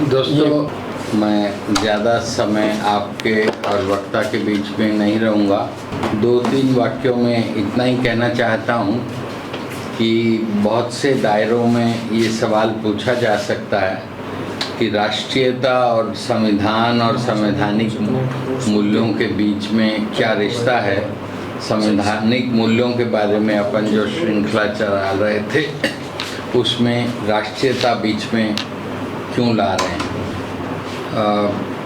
दोस्तों, मैं ज़्यादा समय आपके और वक्ता के बीच में नहीं रहूँगा। 2-3 वाक्यों में इतना ही कहना चाहता हूँ कि बहुत से दायरों में ये सवाल पूछा जा सकता है कि राष्ट्रीयता और संविधान और संवैधानिक मूल्यों के बीच में क्या रिश्ता है। संवैधानिक मूल्यों के बारे में अपन जो श्रृंखला चला रहे थे उसमें राष्ट्रीयता बीच में क्यों ला रहे हैं।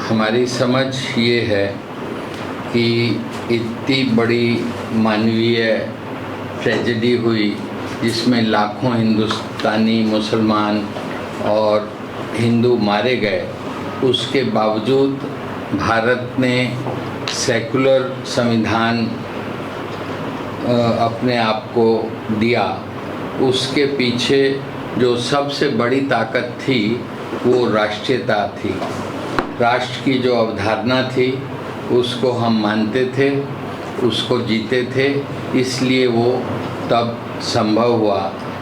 हमारी समझ ये है कि इतनी बड़ी मानवीय ट्रेजेडी हुई जिसमें लाखों हिंदुस्तानी मुसलमान और हिंदू मारे गए, उसके बावजूद भारत ने सेकुलर संविधान अपने आप को दिया। उसके पीछे जो सबसे बड़ी ताकत थी वो राष्ट्रीयता थी। राष्ट्र की जो अवधारणा थी उसको हम मानते थे, उसको जीते थे, इसलिए वो तब संभव हुआ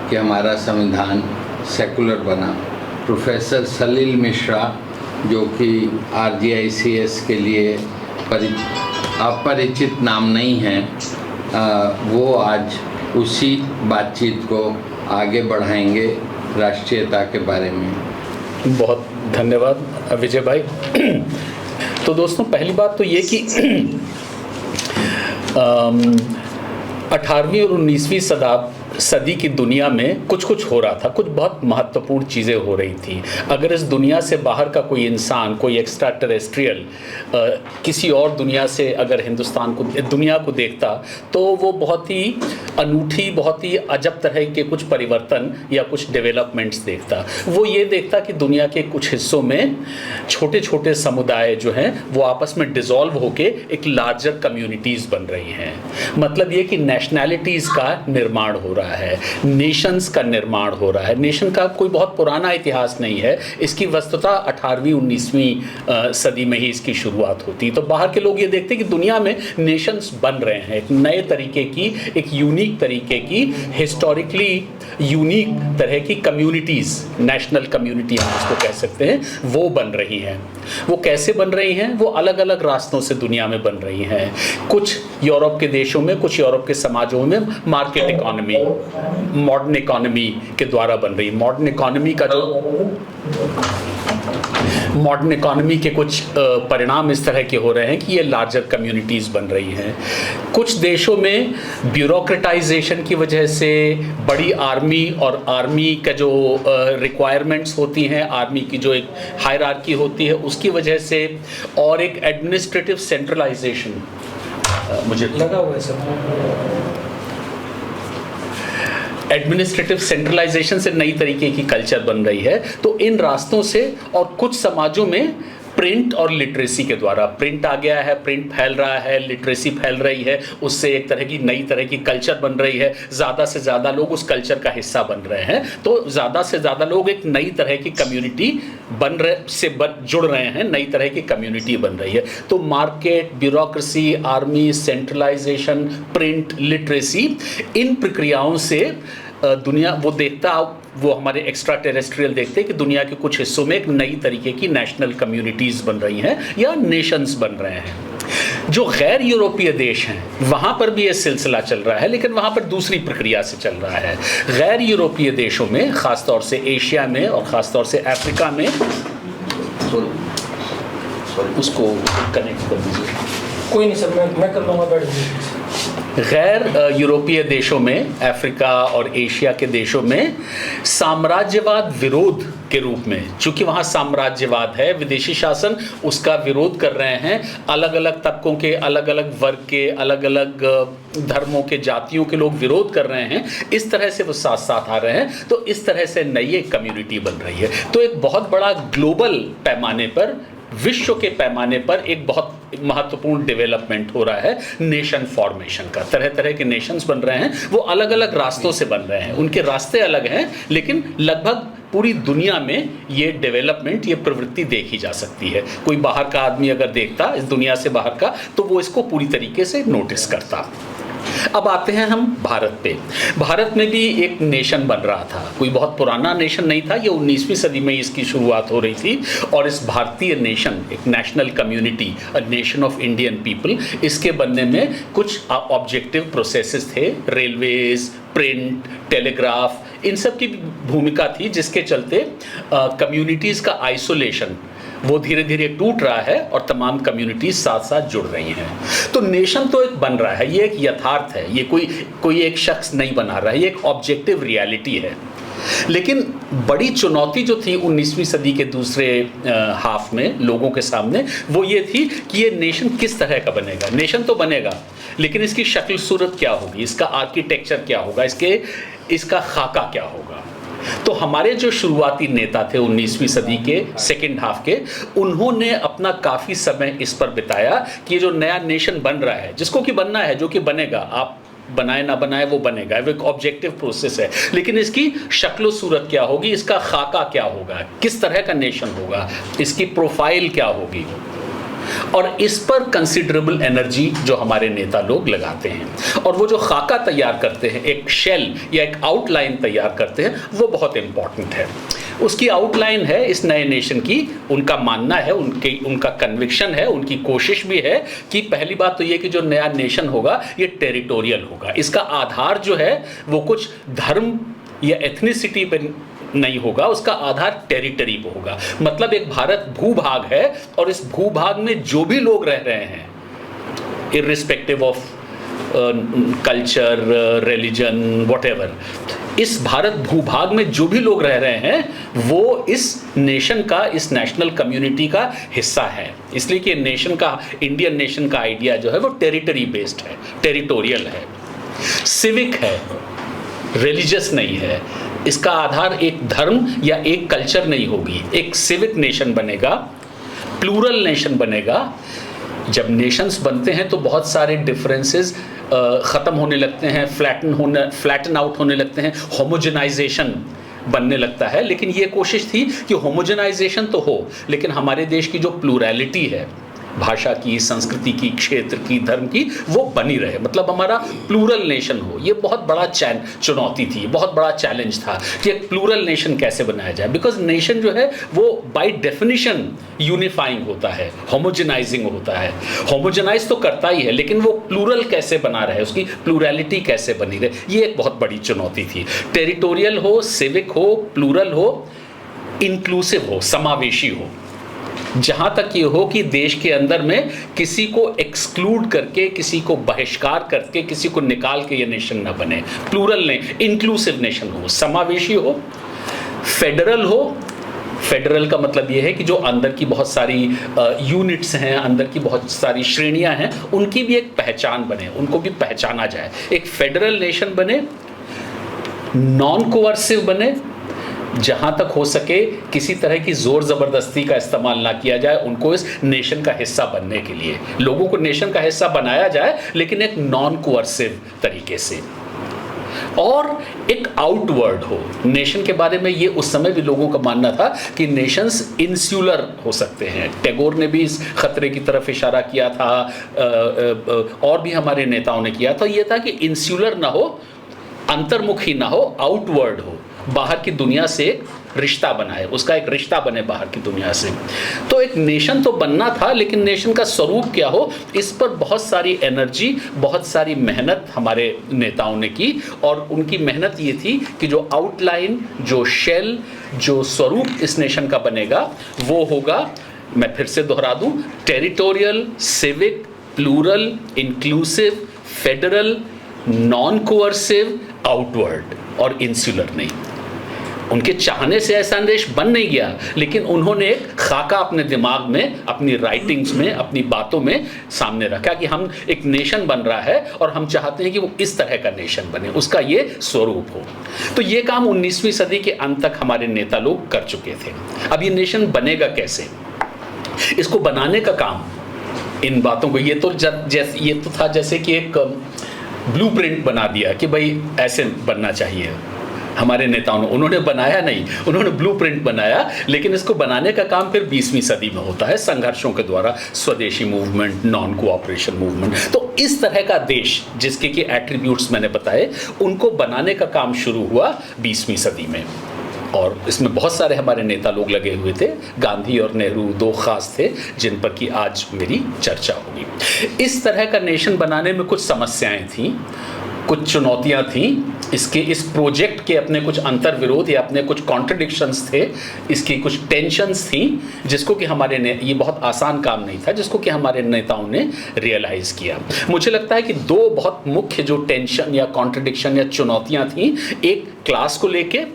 कि हमारा संविधान सेकुलर बना। प्रोफेसर सलील मिश्रा, जो कि RGICS के लिए अपरिचित नाम नहीं हैं, वो आज उसी बातचीत को आगे बढ़ाएंगे राष्ट्रीयता के बारे में। बहुत धन्यवाद विजय भाई। तो दोस्तों, पहली बात तो ये कि 18वीं और 19वीं सदी की दुनिया में कुछ हो रहा था, कुछ बहुत महत्वपूर्ण चीज़ें हो रही थी। अगर इस दुनिया से बाहर का कोई इंसान, कोई एक्स्ट्रा टेरेस्ट्रियल किसी और दुनिया से अगर दुनिया को देखता तो वो बहुत ही अनूठी, बहुत ही अजब तरह के कुछ परिवर्तन या कुछ डेवलपमेंट्स देखता। वो ये देखता कि दुनिया के कुछ हिस्सों में छोटे छोटे समुदाय जो हैं वो आपस में डिसॉल्व होके एक लार्जर कम्युनिटीज़ बन रही हैं। मतलब ये कि नेशनैलिटीज़ का निर्माण हो रहा है, नेशंस का निर्माण हो रहा है। नेशन का कोई बहुत पुराना इतिहास नहीं है, इसकी वस्तुतः 18वीं 19वीं सदी में ही इसकी शुरुआत होती। तो बाहर के लोग ये देखते हैं कि दुनिया में नेशंस बन रहे हैं, एक नए तरीके की, एक यूनिक तरीके की, हिस्टोरिकली यूनिक तरह की कम्युनिटीज़, नेशनल कम्युनिटी हम उसको कह सकते हैं, वो बन रही हैं। वो कैसे बन रही हैं? वो अलग अलग रास्तों से दुनिया में बन रही हैं। कुछ यूरोप के देशों में, कुछ यूरोप के समाजों में मार्केट इकोनॉमी, मॉडर्न इकोनॉमी के द्वारा बन रही। मॉडर्न इकोनॉमी के कुछ परिणाम इस तरह के हो रहे हैं कि ये लार्जर कम्युनिटीज़ बन रही हैं। कुछ देशों में ब्यूरोक्रेटाइजेशन की वजह से बड़ी आर्मी और आर्मी का जो रिक्वायरमेंट्स होती हैं, आर्मी की जो एक हायरार्की होती है उसकी वजह से, और एक एडमिनिस्ट्रेटिव सेंट्रलाइजेशन मुझे लगा हुआ है सब, एडमिनिस्ट्रेटिव सेंट्रलाइजेशन से नई तरीके की कल्चर बन रही है। तो इन रास्तों से, और कुछ समाजों में प्रिंट और लिटरेसी के द्वारा, प्रिंट आ गया है, प्रिंट फैल रहा है, लिटरेसी फैल रही है, उससे एक तरह की नई तरह की कल्चर बन रही है। ज़्यादा से ज़्यादा लोग उस कल्चर का हिस्सा बन रहे हैं, तो ज़्यादा से ज़्यादा लोग एक नई तरह की कम्युनिटी जुड़ रहे हैं, नई तरह की कम्युनिटी बन रही है। तो market, bureaucracy, army, centralisation, print, literacy, इन प्रक्रियाओं से दुनिया वो हमारे एक्स्ट्रा टेरेस्ट्रियल देखते हैं कि दुनिया के कुछ हिस्सों में एक नई तरीके की नेशनल कम्युनिटीज़ बन रही हैं या नेशंस बन रहे हैं। जो गैर यूरोपीय देश हैं वहाँ पर भी ये सिलसिला चल रहा है, लेकिन वहाँ पर दूसरी प्रक्रिया से चल रहा है। गैर यूरोपीय देशों में, ख़ासतौर से एशिया में और ख़ासतौर से अफ्रीका में, उसको कनेक्ट कर दीजिए। कोई नहीं सर, मैं कर लूँगा, बैठ जाइए। गैर यूरोपीय देशों में, अफ्रीका और एशिया के देशों में साम्राज्यवाद विरोध के रूप में, चूंकि वहाँ साम्राज्यवाद है, विदेशी शासन, उसका विरोध कर रहे हैं। अलग अलग तबकों के, अलग अलग वर्ग के, अलग अलग धर्मों के, जातियों के लोग विरोध कर रहे हैं। इस तरह से वो साथ साथ आ रहे हैं। तो इस तरह से नई एक कम्युनिटी बन रही है। तो एक बहुत बड़ा ग्लोबल पैमाने पर, विश्व के पैमाने पर एक बहुत महत्वपूर्ण डेवलपमेंट हो रहा है नेशन फॉर्मेशन का। तरह तरह के नेशंस बन रहे हैं, वो अलग अलग रास्तों से बन रहे हैं, उनके रास्ते अलग हैं, लेकिन लगभग पूरी दुनिया में ये डेवलपमेंट, ये प्रवृत्ति देखी जा सकती है। कोई बाहर का आदमी अगर देखता, इस दुनिया से बाहर का, तो वो इसको पूरी तरीके से नोटिस करता। अब आते हैं हम भारत पे। भारत में भी एक नेशन बन रहा था, कोई बहुत पुराना नेशन नहीं था, ये 19वीं सदी में इसकी शुरुआत हो रही थी। और इस भारतीय नेशन, एक national community, a nation of Indian people, इसके बनने में कुछ ऑब्जेक्टिव प्रोसेसेस थे। रेलवेज, प्रिंट, टेलीग्राफ, इन सब की भूमिका थी, जिसके चलते कम्युनिटीज़ का आइसोलेशन वो धीरे धीरे टूट रहा है और तमाम कम्युनिटीज साथ साथ जुड़ रही हैं। तो नेशन तो एक बन रहा है, ये एक यथार्थ है, ये कोई एक शख्स नहीं बना रहा है, ये एक ऑब्जेक्टिव रियलिटी है। लेकिन बड़ी चुनौती जो थी 19वीं सदी के दूसरे हाफ में लोगों के सामने, वो ये थी कि ये नेशन किस तरह का बनेगा। नेशन तो बनेगा, लेकिन इसकी शक्ल सूरत क्या होगी, इसका आर्किटेक्चर क्या होगा, इसका खाका क्या होगा। तो हमारे जो शुरुआती नेता थे 19वीं सदी के सेकेंड हाफ के, उन्होंने अपना काफ़ी समय इस पर बिताया कि जो नया नेशन बन रहा है, जिसको कि बनना है, जो कि बनेगा, आप बनाए ना बनाए वो बनेगा, वो एक ऑब्जेक्टिव प्रोसेस है, लेकिन इसकी शक्ल सूरत क्या होगी, इसका खाका क्या होगा, किस तरह का नेशन होगा, इसकी प्रोफाइल क्या होगी। और इस पर कंसिडरेबल एनर्जी जो हमारे नेता लोग लगाते हैं, और वो जो खाका तैयार करते हैं, एक शेल या एक आउटलाइन तैयार करते हैं, वो बहुत इंपॉर्टेंट है। उसकी आउटलाइन है इस नए नेशन की, उनका मानना है, उनका कन्विक्शन है, उनकी कोशिश भी है कि पहली बात तो ये कि जो नया नेशन होगा ये टेरिटोरियल होगा। इसका आधार जो है वो कुछ धर्म या एथनिसिटी पे नहीं होगा, उसका आधार टेरिटरी पे होगा। मतलब एक भारत भूभाग है, और इस भूभाग में जो भी लोग रह रहे हैं, irrespective of culture, religion, whatever, इस भारत भूभाग में जो भी लोग रह रहे हैं वो इस नेशन का, इस नेशनल कम्युनिटी का हिस्सा है। इसलिए कि नेशन का, इंडियन नेशन का आइडिया जो है वो टेरिटरी बेस्ड है, टेरिटोरियल है, सिविक है, रिलीजियस नहीं है। इसका आधार एक धर्म या एक कल्चर नहीं होगी, एक सिविक नेशन बनेगा, प्लूरल नेशन बनेगा। जब नेशंस बनते हैं तो बहुत सारे डिफरेंसेस ख़त्म होने लगते हैं, फ्लैटन आउट होने लगते हैं, होमोजेनाइजेशन बनने लगता है। लेकिन ये कोशिश थी कि होमोजेनाइजेशन तो हो, लेकिन हमारे देश की जो प्लूरैलिटी है, भाषा की, संस्कृति की, क्षेत्र की, धर्म की, वो बनी रहे, मतलब हमारा प्लूरल नेशन हो। ये बहुत बड़ा चुनौती थी, बहुत बड़ा चैलेंज था कि एक प्लूरल नेशन कैसे बनाया जाए, बिकॉज नेशन जो है वो बाय डेफिनेशन यूनिफाइंग होता है, होमोजेनाइजिंग होता है, होमोजेनाइज तो करता ही है, लेकिन वो प्लूरल कैसे बना रहे, उसकी प्लूरैलिटी कैसे बनी रहे, ये एक बहुत बड़ी चुनौती थी। टेरिटोरियल हो, सिविक हो, प्लूरल हो, इंक्लूसिव हो, समावेशी हो, जहां तक ये हो कि देश के अंदर में किसी को एक्सक्लूड करके, किसी को बहिष्कार करके, किसी को निकाल के ये नेशन ना बने। प्लूरल नहीं, इंक्लूसिव नेशन हो, समावेशी हो, फेडरल हो। फेडरल का मतलब ये है कि जो अंदर की बहुत सारी यूनिट्स हैं, अंदर की बहुत सारी श्रेणियां हैं, उनकी भी एक पहचान बने, उनको भी पहचाना जाए। एक फेडरल नेशन बने, नॉन कोअर्सिव बने, जहाँ तक हो सके किसी तरह की ज़ोर ज़बरदस्ती का इस्तेमाल ना किया जाए उनको इस नेशन का हिस्सा बनने के लिए। लोगों को नेशन का हिस्सा बनाया जाए, लेकिन एक नॉन कोअर्सिव तरीके से। और एक आउटवर्ड हो नेशन के बारे में। ये उस समय भी लोगों का मानना था कि नेशंस इंसुलर हो सकते हैं। टैगोर ने भी इस खतरे की तरफ इशारा किया था, और भी हमारे नेताओं ने किया था। ये था कि इंसुलर ना हो, अंतर्मुखी ना हो, आउटवर्ड हो, बाहर की दुनिया से एक रिश्ता बनाए, उसका एक रिश्ता बने बाहर की दुनिया से। तो एक नेशन तो बनना था, लेकिन नेशन का स्वरूप क्या हो, इस पर बहुत सारी एनर्जी, बहुत सारी मेहनत हमारे नेताओं ने की। और उनकी मेहनत ये थी कि जो आउटलाइन, जो शेल, जो स्वरूप इस नेशन का बनेगा वो होगा, मैं फिर से दोहरा दूं, territorial, civic, plural, inclusive, federal, non coercive, outward और इंसुलर नहीं। उनके चाहने से ऐसा देश बन नहीं गया, लेकिन उन्होंने एक खाका अपने दिमाग में, अपनी राइटिंग्स में, अपनी बातों में सामने रखा कि हम एक नेशन बन रहा है और हम चाहते हैं कि वो इस तरह का नेशन बने, उसका ये स्वरूप हो। तो ये काम 19वीं सदी के अंत तक हमारे नेता लोग कर चुके थे। अब ये नेशन बनेगा कैसे, इसको बनाने का काम, इन बातों को, ये तो था जैसे कि एक ब्लूप्रिंट बना दिया कि भाई ऐसे बनना चाहिए, हमारे नेताओं ने, उन्होंने बनाया नहीं, उन्होंने ब्लूप्रिंट बनाया, लेकिन इसको बनाने का काम फिर 20वीं सदी में होता है संघर्षों के द्वारा, स्वदेशी मूवमेंट, नॉन कोऑपरेशन मूवमेंट। तो इस तरह का देश जिसके कि एट्रीब्यूट्स मैंने बताए, उनको बनाने का काम शुरू हुआ 20वीं सदी में, और इसमें बहुत सारे हमारे नेता लोग लगे हुए थे। गांधी और नेहरू दो खास थे जिन पर कि आज मेरी चर्चा होगी। इस तरह का नेशन बनाने में कुछ समस्याएं थीं, कुछ चुनौतियां थीं, इसके इस प्रोजेक्ट के अपने कुछ अंतर विरोध या अपने कुछ कॉन्ट्रडिक्शंस थे, इसकी कुछ टेंशन्स थी, जिसको कि ये बहुत आसान काम नहीं था, जिसको कि हमारे नेताओं ने रियलाइज किया। मुझे लगता है कि दो बहुत मुख्य जो टेंशन या कॉन्ट्रडिक्शन या चुनौतियां थीं, एक क्लास को लेके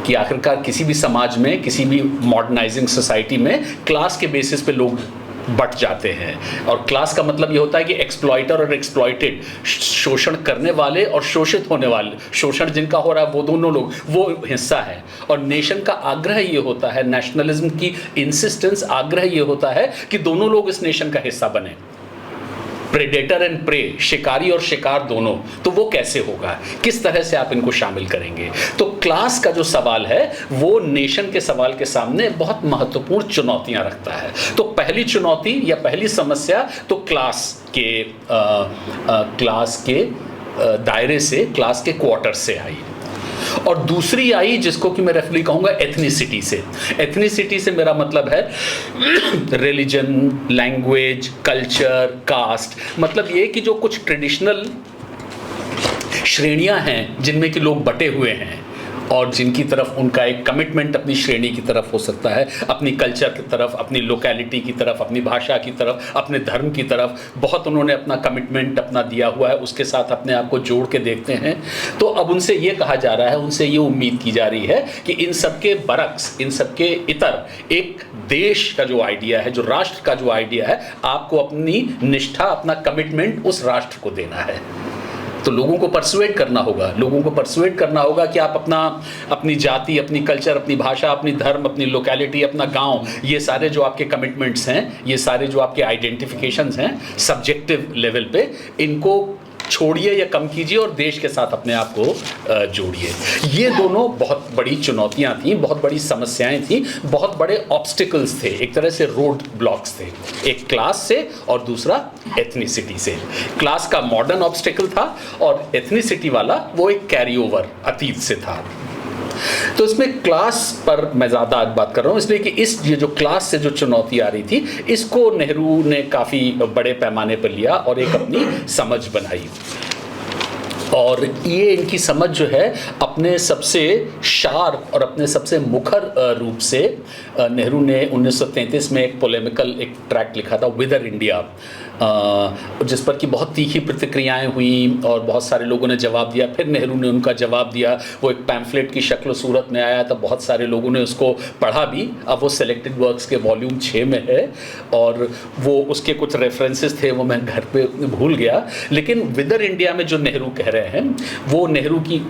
कि आखिरकार किसी भी समाज में, किसी भी मॉडर्नाइजिंग सोसाइटी में क्लास के बेसिस पे लोग बट जाते हैं, और क्लास का मतलब ये होता है कि एक्सप्लॉइटर और एक्सप्लॉइटेड, शोषण करने वाले और शोषित होने वाले, शोषण जिनका हो रहा है वो दोनों लोग वो हिस्सा है। और नेशन का आग्रह ये होता है, नेशनलिज्म की इंसिस्टेंस, आग्रह ये होता है कि दोनों लोग इस नेशन का हिस्सा बने, प्रेडेटर एंड प्रे, शिकारी और शिकार दोनों। तो वो कैसे होगा, किस तरह से आप इनको शामिल करेंगे? तो क्लास का जो सवाल है वो नेशन के सवाल के सामने बहुत महत्वपूर्ण चुनौतियां रखता है। तो पहली चुनौती या पहली समस्या तो क्लास के दायरे से, क्लास के क्वार्टर से आई, और दूसरी आई जिसको कि मैं रफली कहूँगा एथनिसिटी से। एथनिसिटी से मेरा मतलब है रिलीजन, लैंग्वेज, कल्चर, कास्ट, मतलब ये कि जो कुछ ट्रेडिशनल श्रेणियां हैं जिनमें कि लोग बटे हुए हैं, और जिनकी तरफ उनका एक कमिटमेंट अपनी श्रेणी की तरफ हो सकता है, अपनी कल्चर की तरफ, अपनी लोकेलिटी की तरफ, अपनी भाषा की तरफ, अपने धर्म की तरफ, बहुत उन्होंने अपना कमिटमेंट अपना दिया हुआ है, उसके साथ अपने आप को जोड़ के देखते हैं। तो अब उनसे ये कहा जा रहा है, उनसे ये उम्मीद की जा रही है कि इन सबके बरक्स, इन सबके इतर एक देश का जो आइडिया है, जो राष्ट्र का जो आइडिया है, आपको अपनी निष्ठा, अपना कमिटमेंट उस राष्ट्र को देना है। तो लोगों को परसुएट करना होगा, लोगों को परसुएट करना होगा कि आप अपनी जाति, अपनी कल्चर, अपनी भाषा, अपनी धर्म, अपनी लोकेलिटी, अपना गांव, ये सारे जो आपके कमिटमेंट्स हैं, ये सारे जो आपके आइडेंटिफिकेशंस हैं सब्जेक्टिव लेवल पे, इनको छोड़िए या कम कीजिए और देश के साथ अपने आप को जोड़िए। ये दोनों बहुत बड़ी चुनौतियां थीं, बहुत बड़ी समस्याएं थीं, बहुत बड़े ऑब्स्टिकल्स थे, एक तरह से रोड ब्लॉक्स थे, एक क्लास से और दूसरा एथनिसिटी से। क्लास का मॉडर्न ऑब्स्टिकल था और एथनिसिटी वाला वो एक कैरी ओवर अतीत से था। तो इसमें क्लास पर मैं ज़्यादा आज बात कर रहा हूँ इसलिए कि ये जो क्लास से जो चुनौती आ रही थी, इसको नेहरू ने काफ़ी बड़े पैमाने पर लिया और एक अपनी समझ बनाई। और ये इनकी समझ जो है अपने सबसे शार्प और अपने सबसे मुखर रूप से नेहरू ने 1933 में एक पोलेमिकल एक ट्रैक्ट लिखा था, विदर इंडिया, जिस पर कि बहुत तीखी प्रतिक्रियाएं हुई और बहुत सारे लोगों ने जवाब दिया। फिर नेहरू ने उनका जवाब दिया, वो एक पैम्फलेट की शक्ल सूरत में आया, तब बहुत सारे लोगों ने उसको पढ़ा भी। अब वो सेलेक्टेड वर्क्स के वॉल्यूम 6 में है और वो उसके कुछ रेफरेंसेस थे वो मैं घर पे भूल गया। लेकिन विदर इंडिया में जो नेहरू कह रहे हैं वो नेहरू की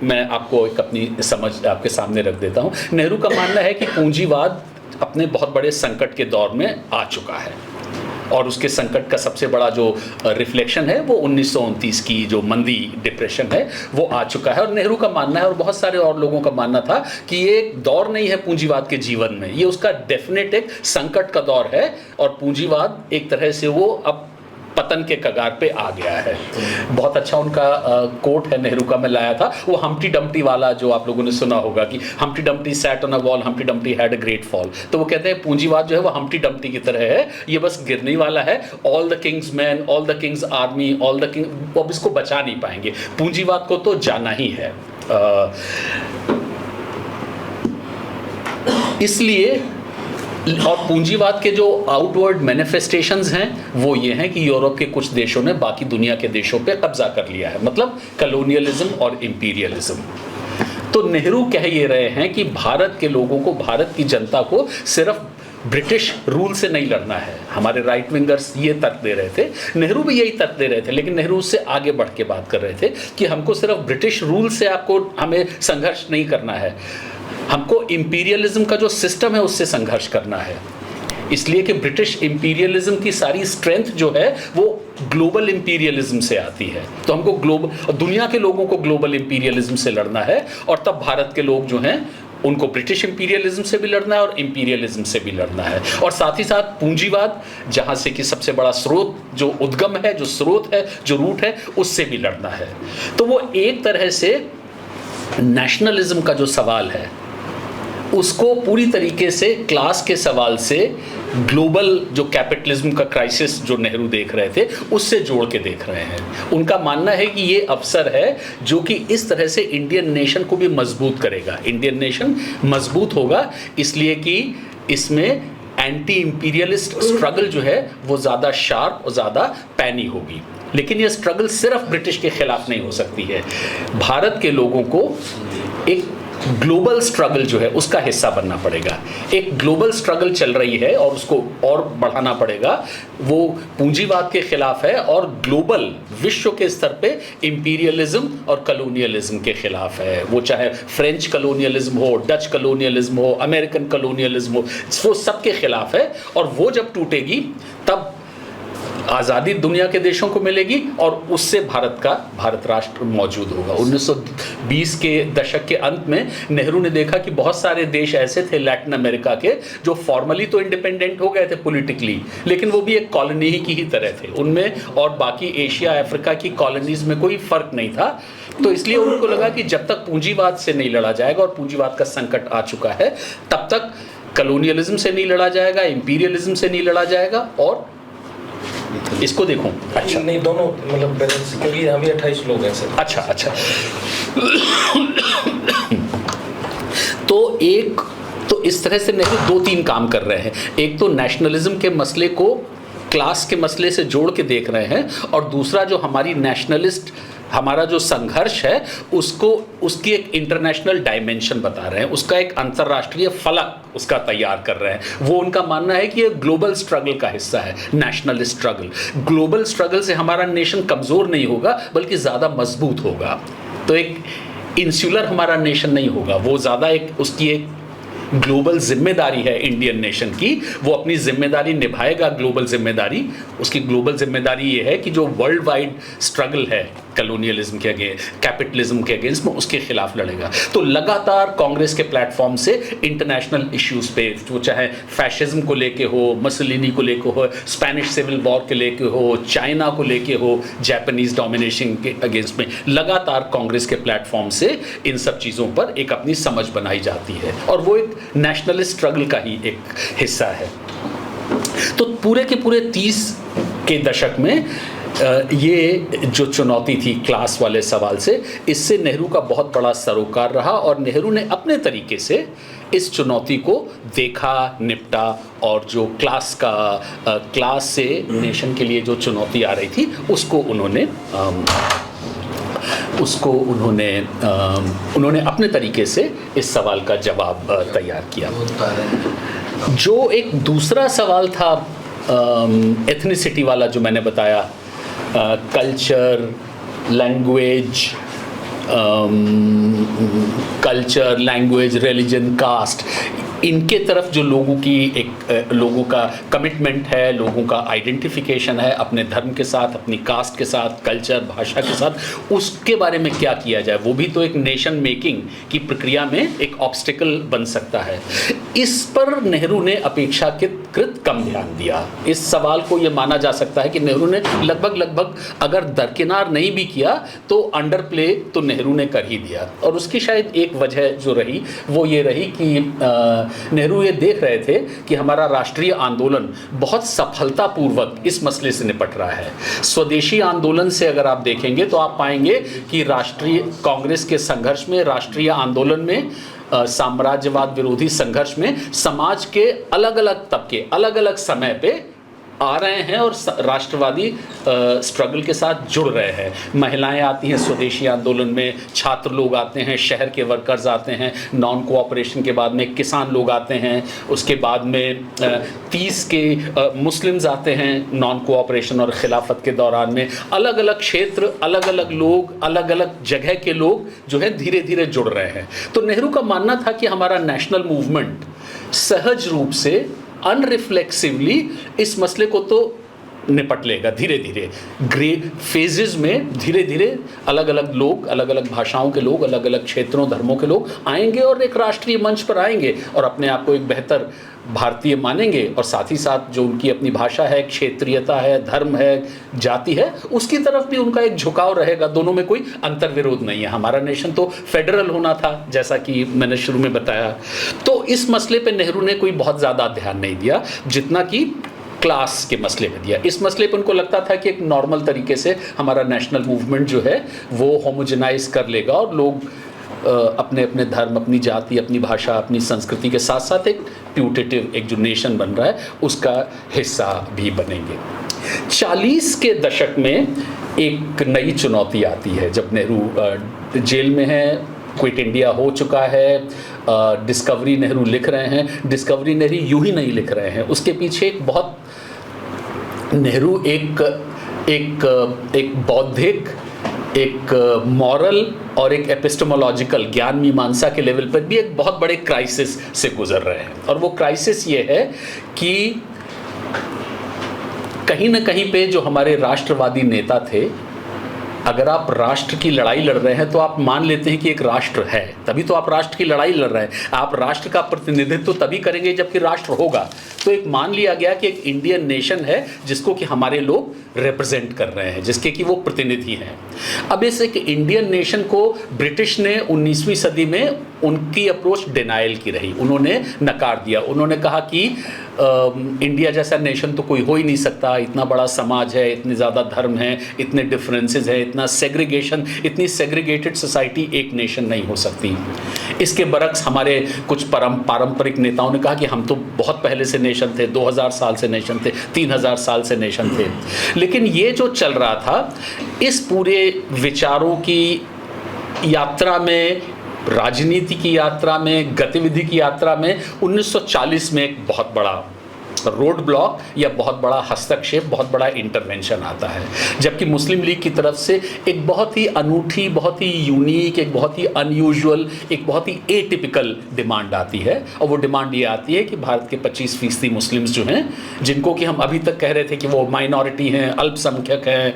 मैं आपको एक अपनी समझ आपके सामने रख देता हूँ। नेहरू का मानना है कि पूंजीवाद अपने बहुत बड़े संकट के दौर में आ चुका है और उसके संकट का सबसे बड़ा जो रिफ्लेक्शन है वो 1929 की जो मंदी डिप्रेशन है वो आ चुका है। और नेहरू का मानना है और बहुत सारे और लोगों का मानना था कि ये एक दौर नहीं है पूंजीवाद के जीवन में, ये उसका डेफिनेट एक संकट का दौर है और पूंजीवाद एक तरह से वो अब पतन के कगार पे आ गया है। बहुत अच्छा उनका कोट है नेहरू का, मैं लाया था, वो हम्प्टी डम्प्टी वाला जो आप लोगों ने सुना होगा कि Humpty Dumpty sat on a wall, Humpty Dumpty had a great fall. तो वो कहते हैं पूंजीवाद जो है वो हम्प्टी डम्प्टी की तरह है, ये बस गिरने वाला है। All the Kings man, all the Kings army, all the king, अब इसको बचा नहीं पाएंगे, पूंजीवाद को तो जाना ही है। इसलिए और पूंजीवाद के जो आउटवर्ड मैनिफेस्टेशंस हैं वो ये हैं कि यूरोप के कुछ देशों ने बाकी दुनिया के देशों पे कब्जा कर लिया है, मतलब कॉलोनियलिज्म और इंपीरियलिज्म। तो नेहरू कह ये रहे हैं कि भारत के लोगों को, भारत की जनता को सिर्फ ब्रिटिश रूल से नहीं लड़ना है। हमारे राइट विंगर्स ये तर्क दे रहे थे, नेहरू भी यही तर्क दे रहे थे, लेकिन नेहरू उससे आगे बढ़ के बात कर रहे थे कि हमको सिर्फ ब्रिटिश रूल से हमें संघर्ष नहीं करना है, हमको इंपीरियलिज्म का जो सिस्टम है उससे संघर्ष करना है। इसलिए कि ब्रिटिश इंपीरियलिज्म की सारी स्ट्रेंथ जो है वो ग्लोबल इंपीरियलिज्म से आती है। तो हमको ग्लोबल, दुनिया के लोगों को ग्लोबल इंपीरियलिज्म से लड़ना है, और तब भारत के लोग जो हैं उनको ब्रिटिश इंपीरियलिज्म से भी लड़ना है और इंपीरियलिज्म से भी लड़ना है, और साथ ही साथ पूंजीवाद, जहाँ से कि सबसे बड़ा स्रोत जो उद्गम है, जो स्रोत है, जो रूट है, उससे भी लड़ना है। तो वो एक तरह से नेशनलिज्म का जो सवाल है उसको पूरी तरीके से क्लास के सवाल से ग्लोबल जो कैपिटलिज्म का क्राइसिस जो नेहरू देख रहे थे उससे जोड़ के देख रहे हैं। उनका मानना है कि ये अवसर है जो कि इस तरह से इंडियन नेशन को भी मजबूत करेगा। इंडियन नेशन मजबूत होगा इसलिए कि इसमें एंटी इंपीरियलिस्ट स्ट्रगल जो है वो ज़्यादा शार्प और ज़्यादा पैनी होगी। लेकिन ये स्ट्रगल सिर्फ ब्रिटिश के खिलाफ नहीं हो सकती है, भारत के लोगों को एक ग्लोबल स्ट्रगल जो है उसका हिस्सा बनना पड़ेगा। एक ग्लोबल स्ट्रगल चल रही है और उसको और बढ़ाना पड़ेगा। वो पूंजीवाद के खिलाफ है और ग्लोबल विश्व के स्तर पे इंपीरियलिज्म और कलोनियलिज्म के खिलाफ है। वो चाहे फ्रेंच कलोनियलिज्म हो, डच कलोनियलिज्म हो, अमेरिकन कलोनियलिज्म हो, वो सबके खिलाफ है। और वो जब टूटेगी तब आज़ादी दुनिया के देशों को मिलेगी और उससे भारत राष्ट्र मौजूद होगा। 1920 के दशक के अंत में नेहरू ने देखा कि बहुत सारे देश ऐसे थे लैटिन अमेरिका के जो फॉर्मली तो इंडिपेंडेंट हो गए थे पॉलिटिकली, लेकिन वो भी एक कॉलोनी ही की ही तरह थे। उनमें और बाकी एशिया अफ्रीका की कॉलोनीज में कोई फ़र्क नहीं था। तो इसलिए उनको लगा कि जब तक पूंजीवाद से नहीं लड़ा जाएगा, और पूंजीवाद का संकट आ चुका है, तब तक कलोनियलिज्म से नहीं लड़ा जाएगा, इंपीरियलिज्म से नहीं लड़ा जाएगा। और इसको देखो, अच्छा नहीं, दोनों मतलब बैलेंस, क्योंकि हम भी 28 लोग हैं सर। अच्छा तो इस तरह से नेहरू 2-3 काम कर रहे हैं। एक तो नेशनलिज्म के मसले को क्लास के मसले से जोड़ के देख रहे हैं, और दूसरा जो हमारी नेशनलिस्ट हमारा जो संघर्ष है उसकी एक इंटरनेशनल डायमेंशन बता रहे हैं, उसका एक अंतर्राष्ट्रीय फलक उसका तैयार कर रहे हैं। वो उनका मानना है कि ये ग्लोबल स्ट्रगल का हिस्सा है, नेशनल स्ट्रगल। ग्लोबल स्ट्रगल से हमारा नेशन कमज़ोर नहीं होगा बल्कि ज़्यादा मजबूत होगा। तो एक इंसुलर हमारा नेशन नहीं होगा, वो ज़्यादा एक उसकी एक ग्लोबल जिम्मेदारी है इंडियन नेशन की। वो अपनी जिम्मेदारी निभाएगा, ग्लोबल जिम्मेदारी। उसकी ग्लोबल जिम्मेदारी ये है कि जो वर्ल्ड वाइड स्ट्रगल है कलोनियलिज्म के अगेंस्ट, कैपिटलिज्म के अगेंस्ट में, उसके खिलाफ लड़ेगा। तो लगातार कांग्रेस के प्लेटफॉर्म से इंटरनेशनल इश्यूज पे, वो चाहे फैशिज्म को लेके हो, मसलिनी को लेके हो, स्पेनिश सिविल वॉर के लेके हो, चाइना को लेके हो, जापानीज डोमिनेशन के अगेंस्ट में, लगातार कांग्रेस के प्लेटफॉर्म से इन सब चीज़ों पर एक अपनी समझ बनाई जाती है, और वो एक नेशनलिस्ट स्ट्रगल का ही एक हिस्सा है। तो पूरे के पूरे 30 के दशक में ये जो चुनौती थी क्लास वाले सवाल से, इससे नेहरू का बहुत बड़ा सरोकार रहा, और नेहरू ने अपने तरीके से इस चुनौती को देखा, निपटा, और जो क्लास से नेशन के लिए जो चुनौती आ रही थी उसको उन्होंने अपने तरीके से इस सवाल का जवाब तैयार किया। जो एक दूसरा सवाल था एथनिसिटी वाला, जो मैंने बताया, कल्चर, लैंग्वेज, रिलीजन, कास्ट, इनके तरफ जो लोगों का कमिटमेंट है, लोगों का आइडेंटिफिकेशन है अपने धर्म के साथ, अपनी कास्ट के साथ, कल्चर, भाषा के साथ, उसके बारे में क्या किया जाए, वो भी तो एक नेशन मेकिंग की प्रक्रिया में एक ऑब्स्टिकल बन सकता है। इस पर नेहरू ने अपेक्षाकृत कम ध्यान दिया। इस सवाल को ये माना जा सकता है कि नेहरू ने लगभग अगर दरकिनार नहीं भी किया तो अंडर प्ले तो नेहरू ने कर ही दिया। और उसकी शायद एक वजह जो रही वो ये रही कि नेहरू ये देख रहे थे कि हमारा राष्ट्रीय आंदोलन बहुत सफलतापूर्वक इस मसले से निपट रहा है। स्वदेशी आंदोलन से अगर आप देखेंगे तो आप पाएंगे कि राष्ट्रीय कांग्रेस के संघर्ष में, राष्ट्रीय आंदोलन में, साम्राज्यवाद विरोधी संघर्ष में समाज के अलग अलग तबके अलग अलग समय पे आ रहे हैं और राष्ट्रवादी स्ट्रगल के साथ जुड़ रहे हैं। महिलाएं आती हैं स्वदेशी आंदोलन में, छात्र लोग आते हैं, शहर के वर्कर्स आते हैं, नॉन कोऑपरेशन के बाद में किसान लोग आते हैं, उसके बाद में 30 के मुस्लिम्स आते हैं नॉन कोऑपरेशन और खिलाफत के दौरान में। अलग अलग क्षेत्र, अलग अलग लोग, अलग अलग जगह के लोग जो है धीरे धीरे जुड़ रहे हैं। तो नेहरू का मानना था कि हमारा नेशनल मूवमेंट सहज रूप से अनरिफ्लेक्सिवली इस मसले को तो निपट लेगा धीरे धीरे, ग्रे फेजेस में धीरे धीरे अलग अलग लोग, अलग अलग भाषाओं के लोग, अलग अलग क्षेत्रों धर्मों के लोग आएंगे और एक राष्ट्रीय मंच पर आएंगे और अपने आप को एक बेहतर भारतीय मानेंगे, और साथ ही साथ जो उनकी अपनी भाषा है, क्षेत्रीयता है, धर्म है, जाति है, उसकी तरफ भी उनका एक झुकाव रहेगा। दोनों में कोई अंतर विरोध नहीं है। हमारा नेशन तो फेडरल होना था, जैसा कि मैंने शुरू में बताया। तो इस मसले पे नेहरू ने कोई बहुत ज़्यादा ध्यान नहीं दिया जितना कि क्लास के मसले में दिया। इस मसले पर उनको लगता था कि एक नॉर्मल तरीके से हमारा नेशनल मूवमेंट जो है वो होमोजेनाइज कर लेगा और लोग अपने अपने धर्म, अपनी जाति, अपनी भाषा, अपनी संस्कृति के साथ साथ एक प्यूटेटिव एक जो नेशन बन रहा है उसका हिस्सा भी बनेंगे। 40 के दशक में एक नई चुनौती आती है जब नेहरू जेल में है, क्विट इंडिया हो चुका है, डिस्कवरी नेहरू लिख रहे हैं। डिस्कवरी नेहरू यूं ही नहीं लिख रहे हैं, उसके पीछे एक बहुत नेहरू एक बौद्धिक, एक मॉरल और एक एपिस्टेमोलॉजिकल ज्ञान मीमांसा के लेवल पर भी एक बहुत बड़े क्राइसिस से गुजर रहे हैं। और वो क्राइसिस ये है कि कहीं ना कहीं पे जो हमारे राष्ट्रवादी नेता थे, अगर आप राष्ट्र की लड़ाई लड़ रहे हैं तो आप मान लेते हैं कि एक राष्ट्र है, तभी तो आप राष्ट्र की लड़ाई लड़ रहे हैं। आप राष्ट्र का प्रतिनिधित्व तभी करेंगे जबकि राष्ट्र होगा। तो एक मान लिया गया कि एक इंडियन नेशन है जिसको कि हमारे लोग रिप्रेजेंट कर रहे हैं, जिसके कि वो प्रतिनिधि हैं। अब इस एक इंडियन नेशन को ब्रिटिश ने 19वीं सदी में उनकी अप्रोच डिनाइल की रही, उन्होंने नकार दिया। उन्होंने कहा कि इंडिया जैसा नेशन तो कोई हो ही नहीं सकता, इतना बड़ा समाज है, इतने ज़्यादा धर्म हैं, इतने डिफरेंसेस हैं, इतना सेग्रीगेशन, इतनी सेग्रीगेटेड सोसाइटी एक नेशन नहीं हो सकती। इसके बरक्स हमारे कुछ पारंपरिक नेताओं ने कहा कि हम तो बहुत पहले से नेशन थे, 2000 साल से नेशन थे, 3000 साल से नेशन थे। लेकिन ये जो चल रहा था, इस पूरे विचारों की यात्रा में, राजनीति की यात्रा में, गतिविधि की यात्रा में 1940 में एक बहुत बड़ा रोड ब्लॉक या बहुत बड़ा हस्तक्षेप, बहुत बड़ा इंटरवेंशन आता है, जबकि मुस्लिम लीग की तरफ से एक बहुत ही अनूठी, बहुत ही यूनिक, एक बहुत ही अनयूजुअल, एक बहुत ही एटिपिकल डिमांड आती है। और वो डिमांड ये आती है कि भारत के 25% मुस्लिम्स जो हैं, जिनको कि हम अभी तक कह रहे थे कि वो माइनॉरिटी हैं, अल्पसंख्यक हैं,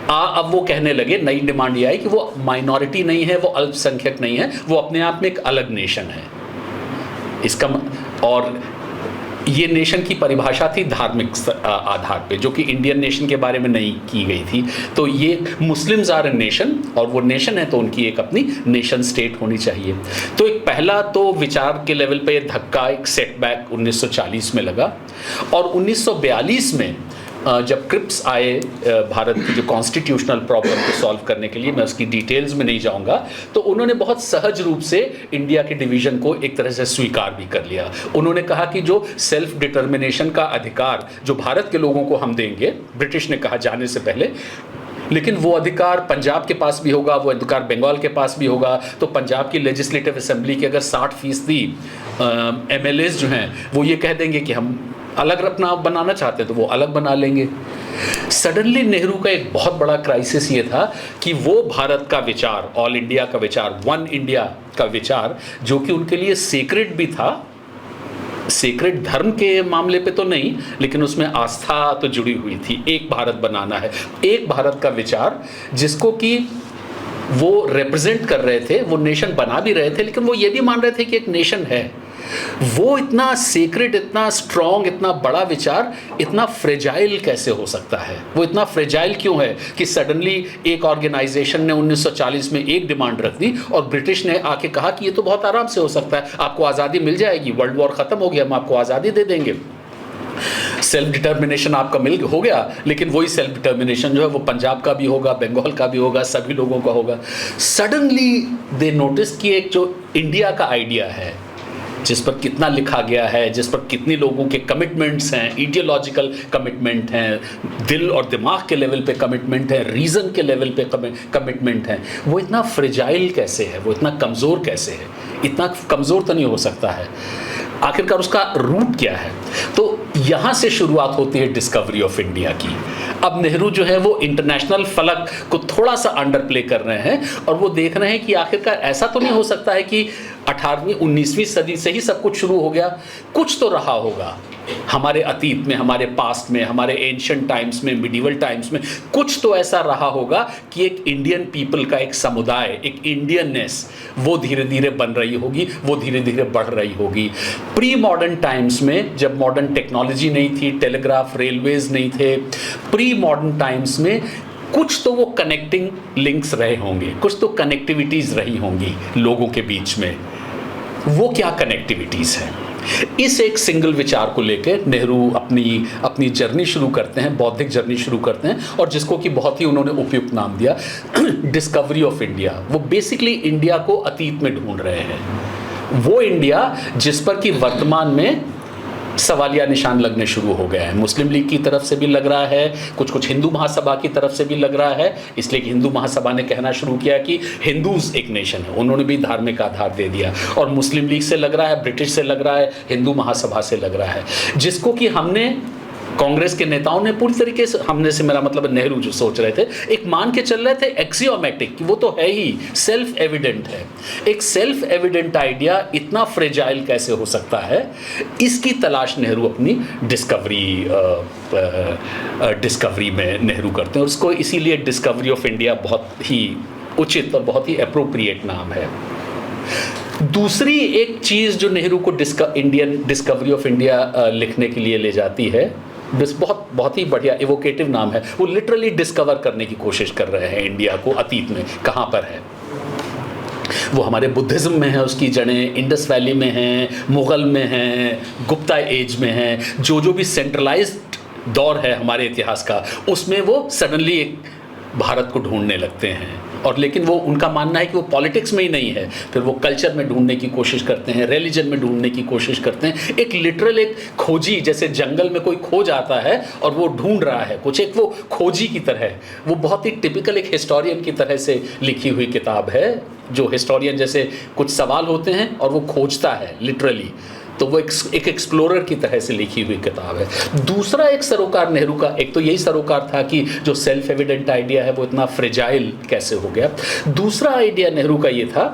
अब वो कहने लगे, नई डिमांड ये आई कि वो माइनॉरिटी नहीं है, वो अल्पसंख्यक नहीं है, वो अपने आप में एक अलग नेशन है। इसका और ये नेशन की परिभाषा थी धार्मिक आधार पे, जो कि इंडियन नेशन के बारे में नहीं की गई थी। तो ये मुस्लिम्स आर ए नेशन, और वो नेशन है तो उनकी एक अपनी नेशन स्टेट होनी चाहिए। तो एक पहला तो विचार के लेवल पे धक्का, एक सेटबैक 1940 में लगा। और 1942 में जब क्रिप्स आए भारत की जो कॉन्स्टिट्यूशनल प्रॉब्लम को सॉल्व करने के लिए, मैं उसकी डिटेल्स में नहीं जाऊंगा, तो उन्होंने बहुत सहज रूप से इंडिया के डिवीजन को एक तरह से स्वीकार भी कर लिया। उन्होंने कहा कि जो सेल्फ डिटर्मिनेशन का अधिकार जो भारत के लोगों को हम देंगे, ब्रिटिश ने कहा जाने से पहले, लेकिन वो अधिकार पंजाब के पास भी होगा, वो अधिकार बंगाल के पास भी होगा। तो पंजाब की लेजिस्लेटिव असेंबली के अगर 60% MLAs जो हैं वो ये कह देंगे कि हम अलग अपना बनाना चाहते हैं तो वो अलग बना लेंगे। सडनली नेहरू का एक बहुत बड़ा क्राइसिस ये था कि वो भारत का विचार, ऑल इंडिया का विचार, वन इंडिया का विचार, जो कि उनके लिए सीक्रेट भी था, सीक्रेट धर्म के मामले पे तो नहीं, लेकिन उसमें आस्था तो जुड़ी हुई थी। एक भारत बनाना है, एक भारत का विचार, जिसको कि वो रिप्रेजेंट कर रहे थे, वो नेशन बना भी रहे थे, लेकिन वो ये भी मान रहे थे कि एक नेशन है। वो इतना सीक्रेट, इतना स्ट्रॉन्ग, इतना बड़ा विचार इतना फ्रेजाइल कैसे हो सकता है? वो इतना फ्रेजाइल क्यों है कि सडनली एक ऑर्गेनाइजेशन ने 1940 में एक डिमांड रख दी और ब्रिटिश ने आके कहा कि ये तो बहुत आराम से हो सकता है, आपको आज़ादी मिल जाएगी, वर्ल्ड वॉर ख़त्म हो गया, हम आपको आज़ादी दे देंगे, सेल्फ डिटर्मिनेशन आपका हो गया। लेकिन वही सेल्फ डिटर्मिनेशन जो है वो पंजाब का भी होगा, बंगाल का भी होगा, सभी लोगों का होगा। सडनली दे नोटिस कि एक जो इंडिया का आइडिया है, जिस पर कितना लिखा गया है, जिस पर कितने लोगों के कमिटमेंट्स हैं, आइडियोलॉजिकल कमिटमेंट हैं, दिल और दिमाग के लेवल पे कमिटमेंट है, रीज़न के लेवल पे कमिटमेंट है, वो इतना फ्रेजाइल कैसे है, वो इतना कमज़ोर कैसे है? इतना कमज़ोर तो नहीं हो सकता है। आखिरकार उसका रूट क्या है? तो यहाँ से शुरुआत होती है डिस्कवरी ऑफ इंडिया की। अब नेहरू जो है वो इंटरनेशनल फलक को थोड़ा सा अंडर प्ले कर रहे हैं और वो देख रहे हैं कि आखिरकार ऐसा तो नहीं हो सकता है कि 18वीं 19वीं सदी से ही सब कुछ शुरू हो गया, कुछ तो रहा होगा हमारे अतीत में, हमारे पास्ट में, हमारे एंशिएंट टाइम्स में, मिडिवल टाइम्स में कुछ तो ऐसा रहा होगा कि एक इंडियन पीपल का एक समुदाय, एक इंडियननेस वो धीरे धीरे बन रही होगी, वो धीरे धीरे बढ़ रही होगी। प्री मॉडर्न टाइम्स में जब मॉडर्न टेक्नोलॉजी नहीं थी, टेलीग्राफ, रेलवेज नहीं थे, प्री मॉडर्न टाइम्स में कुछ तो वो कनेक्टिंग लिंक्स रहे होंगे, कुछ तो कनेक्टिविटीज़ रही होंगी लोगों के बीच में। वो क्या कनेक्टिविटीज़ हैं? इस एक सिंगल विचार को लेकर नेहरू अपनी जर्नी शुरू करते हैं, बौद्धिक जर्नी शुरू करते हैं, और जिसको कि बहुत ही उन्होंने उपयुक्त नाम दिया डिस्कवरी ऑफ इंडिया। वो बेसिकली इंडिया को अतीत में ढूंढ रहे हैं, वो इंडिया जिस पर कि वर्तमान में सवालिया निशान लगने शुरू हो गया है। मुस्लिम लीग की तरफ से भी लग रहा है, कुछ हिंदू महासभा की तरफ से भी लग रहा है, इसलिए कि हिंदू महासभा ने कहना शुरू किया कि हिंदूज एक नेशन है, उन्होंने भी धार्मिक आधार दे दिया। और मुस्लिम लीग से लग रहा है, ब्रिटिश से लग रहा है, हिंदू महासभा से लग रहा है, जिसको कि हमने कांग्रेस के नेताओं ने पूरी तरीके से, हमने से मेरा मतलब नेहरू जो सोच रहे थे, एक मान के चल रहे थे एक्सियोमेटिक कि वो तो है ही, सेल्फ एविडेंट है। एक सेल्फ एविडेंट आइडिया इतना फ्रेजाइल कैसे हो सकता है, इसकी तलाश नेहरू अपनी डिस्कवरी में नेहरू करते हैं। और उसको इसीलिए डिस्कवरी ऑफ इंडिया बहुत ही उचित और बहुत ही अप्रोप्रिएट नाम है। दूसरी एक चीज़ जो नेहरू को इंडियन डिस्कवरी ऑफ इंडिया लिखने के लिए ले जाती है, बहुत ही बढ़िया इवोकेटिव नाम है, वो लिटरली डिस्कवर करने की कोशिश कर रहे हैं इंडिया को अतीत में कहाँ पर है। वो हमारे बुद्धिज़्म में है, उसकी जड़ें इंडस वैली में हैं, मुग़ल में हैं, गुप्ता एज में हैं, जो भी सेंट्रलाइज्ड दौर है हमारे इतिहास का, उसमें वो सडनली एक भारत को ढूंढने लगते हैं। और लेकिन वो उनका मानना है कि वो पॉलिटिक्स में ही नहीं है, फिर वो कल्चर में ढूंढने की कोशिश करते हैं, रिलीजन में ढूंढने की कोशिश करते हैं। एक लिटरल एक खोजी, जैसे जंगल में कोई खोज आता है और वो ढूंढ रहा है कुछ, एक वो खोजी की तरह, वो बहुत ही टिपिकल एक हिस्टोरियन की तरह से लिखी हुई किताब है, जो हिस्टोरियन जैसे कुछ सवाल होते हैं और वो खोजता है लिटरली, तो वो एक एक्सप्लोरर की तरह से लिखी हुई किताब है। दूसरा एक सरोकार नेहरू का, एक तो यही सरोकार था कि जो सेल्फ एविडेंट आइडिया है वो इतना फ्रेजाइल कैसे हो गया। दूसरा आइडिया नेहरू का ये था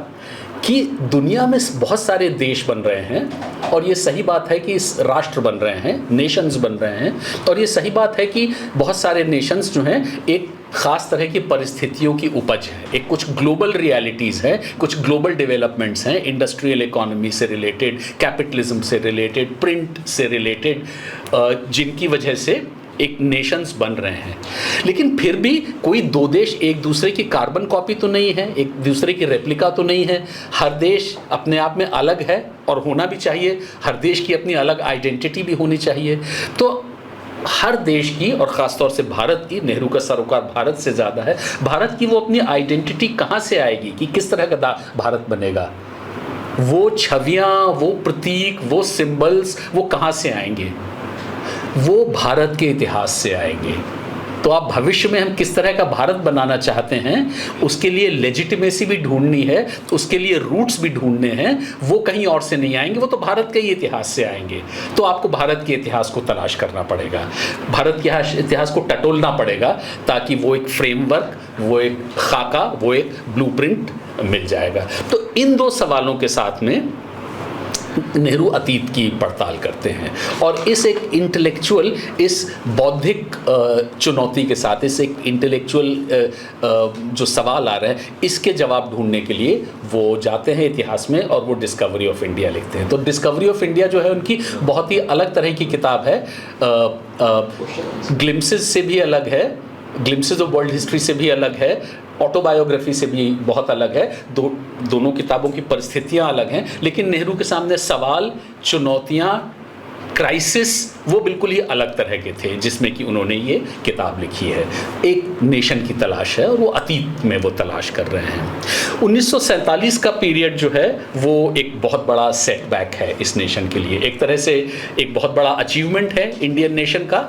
कि दुनिया में बहुत सारे देश बन रहे हैं, और ये सही बात है कि राष्ट्र बन रहे हैं, नेशंस बन रहे हैं, और ये सही बात है कि बहुत सारे नेशंस जो हैं एक ख़ास तरह की परिस्थितियों की उपज है, एक कुछ ग्लोबल रियलिटीज़ हैं, कुछ ग्लोबल डेवलपमेंट्स हैं, इंडस्ट्रियल इकोनॉमी से रिलेटेड, कैपिटलिज्म से रिलेटेड, प्रिंट से रिलेटेड, जिनकी वजह से एक नेशंस बन रहे हैं। लेकिन फिर भी कोई दो देश एक दूसरे की कार्बन कॉपी तो नहीं है, एक दूसरे की रेप्लिका तो नहीं है। हर देश अपने आप में अलग है और होना भी चाहिए, हर देश की अपनी अलग आइडेंटिटी भी होनी चाहिए। तो हर देश की, और ख़ासतौर से भारत की, नेहरू का सरोकार भारत से ज़्यादा है, भारत की वो अपनी आइडेंटिटी कहाँ से आएगी, कि किस तरह का भारत बनेगा, वो छवियाँ, वो प्रतीक, वो सिंबल्स, वो कहाँ से आएंगे? वो भारत के इतिहास से आएंगे। तो आप भविष्य में हम किस तरह का भारत बनाना चाहते हैं, उसके लिए लेजिटिमेसी भी ढूंढनी है, उसके लिए रूट्स भी ढूंढने हैं, वो कहीं और से नहीं आएंगे, वो तो भारत के ही इतिहास से आएंगे। तो आपको भारत के इतिहास को तलाश करना पड़ेगा, भारत के इतिहास को टटोलना पड़ेगा, ताकि वो एक फ्रेमवर्क, वो एक खाका, वो एक ब्लूप्रिंट मिल जाएगा। तो इन दो सवालों के साथ में नेहरू अतीत की पड़ताल करते हैं, और इस एक इंटेलेक्चुअल, इस बौद्धिक चुनौती के साथ, इस एक इंटेलेक्चुअल जो सवाल आ रहा है, इसके जवाब ढूंढने के लिए वो जाते हैं इतिहास में और वो डिस्कवरी ऑफ इंडिया लिखते हैं। तो डिस्कवरी ऑफ इंडिया जो है उनकी बहुत ही अलग तरह की किताब है, ग्लिम्सेस से भी अलग है, ग्लिम्सेस ऑफ वर्ल्ड हिस्ट्री से भी अलग है, ऑटोबायोग्राफी से भी बहुत अलग है। दोनों किताबों की परिस्थितियां अलग हैं, लेकिन नेहरू के सामने सवाल, चुनौतियां, क्राइसिस वो बिल्कुल ही अलग तरह के थे, जिसमें कि उन्होंने ये किताब लिखी है। एक नेशन की तलाश है और वो अतीत में वो तलाश कर रहे हैं। 1947 का पीरियड जो है वो एक बहुत बड़ा सेटबैक है इस नेशन के लिए। एक तरह से एक बहुत बड़ा अचीवमेंट है इंडियन नेशन का।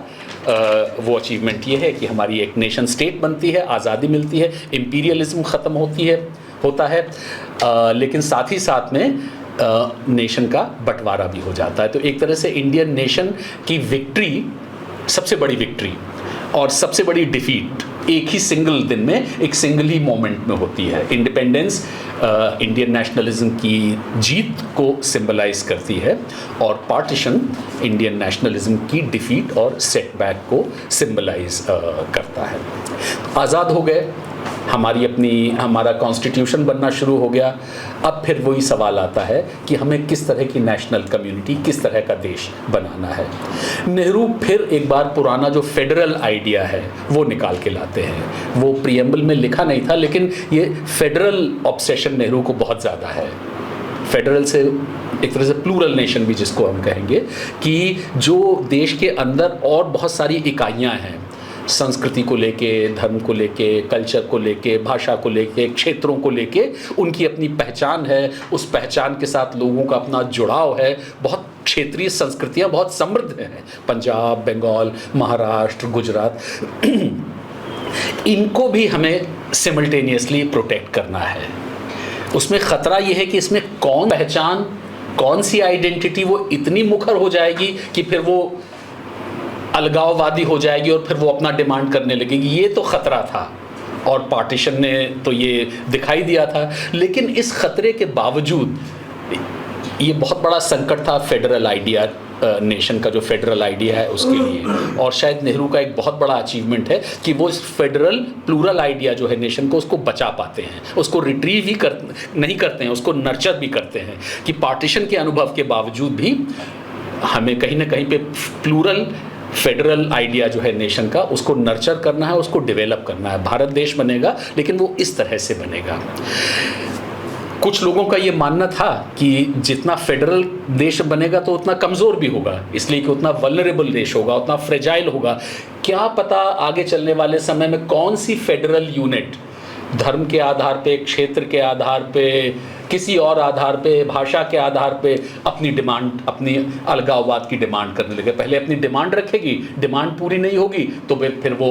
वो अचीवमेंट ये है कि हमारी एक नेशन स्टेट बनती है, आज़ादी मिलती है, इम्पीरियलिज्म ख़त्म होता है, लेकिन साथ ही साथ में नेशन का बंटवारा भी हो जाता है। तो एक तरह से इंडियन नेशन की विक्ट्री सबसे बड़ी विक्ट्री, और सबसे बड़ी डिफीट एक ही सिंगल दिन में, एक सिंगल ही मोमेंट में होती है। इंडिपेंडेंस इंडियन नेशनलिज्म की जीत को सिंबलाइज करती है और पार्टीशन इंडियन नेशनलिज्म की डिफीट और सेटबैक को सिंबलाइज करता है। आज़ाद हो गए, हमारा कॉन्स्टिट्यूशन बनना शुरू हो गया। अब फिर वही सवाल आता है कि हमें किस तरह की नेशनल कम्युनिटी, किस तरह का देश बनाना है। नेहरू फिर एक बार पुराना जो फेडरल आइडिया है वो निकाल के लाते हैं। वो प्रीएम्बल में लिखा नहीं था, लेकिन ये फेडरल ऑब्सेशन नेहरू को बहुत ज़्यादा है। फेडरल से एक तरह से प्लूरल नेशन भी जिसको हम कहेंगे, कि जो देश के अंदर और बहुत सारी इकाइयाँ हैं, संस्कृति को लेके, धर्म को लेके, कल्चर को लेके, भाषा को लेके, क्षेत्रों को लेके उनकी अपनी पहचान है। उस पहचान के साथ लोगों का अपना जुड़ाव है। बहुत क्षेत्रीय संस्कृतियाँ बहुत समृद्ध हैं, पंजाब, बंगाल, महाराष्ट्र, गुजरात। इनको भी हमें सिमल्टेनियसली प्रोटेक्ट करना है। उसमें ख़तरा ये है कि इसमें कौन पहचान, कौन सी आइडेंटिटी वो इतनी मुखर हो जाएगी कि फिर वो अलगाववादी हो जाएगी और फिर वो अपना डिमांड करने लगेगी। ये तो ख़तरा था और पार्टीशन ने तो ये दिखाई दिया था। लेकिन इस ख़तरे के बावजूद ये बहुत बड़ा संकट था फेडरल आइडिया, नेशन का जो फेडरल आइडिया है उसके लिए। और शायद नेहरू का एक बहुत बड़ा अचीवमेंट है कि वो इस फेडरल प्लूरल आइडिया जो है नेशन को, उसको बचा पाते हैं, उसको रिट्रीव ही नहीं करते हैं, उसको नर्चर भी करते हैं। कि पार्टीशन के अनुभव के बावजूद भी हमें कहीं ना कहीं पे प्लूरल फेडरल आइडिया जो है नेशन का, उसको नर्चर करना है, उसको डेवलप करना है। भारत देश बनेगा लेकिन वो इस तरह से बनेगा। कुछ लोगों का ये मानना था कि जितना फेडरल देश बनेगा तो उतना कमज़ोर भी होगा, इसलिए कि उतना वल्नरेबल देश होगा, उतना फ्रेजाइल होगा। क्या पता आगे चलने वाले समय में कौन सी फेडरल यूनिट धर्म के आधार पे, क्षेत्र के आधार पे, किसी और आधार पे, भाषा के आधार पे अपनी डिमांड, अपनी अलगाववाद की डिमांड करने लगे। पहले अपनी डिमांड रखेगी, डिमांड पूरी नहीं होगी तो फिर वो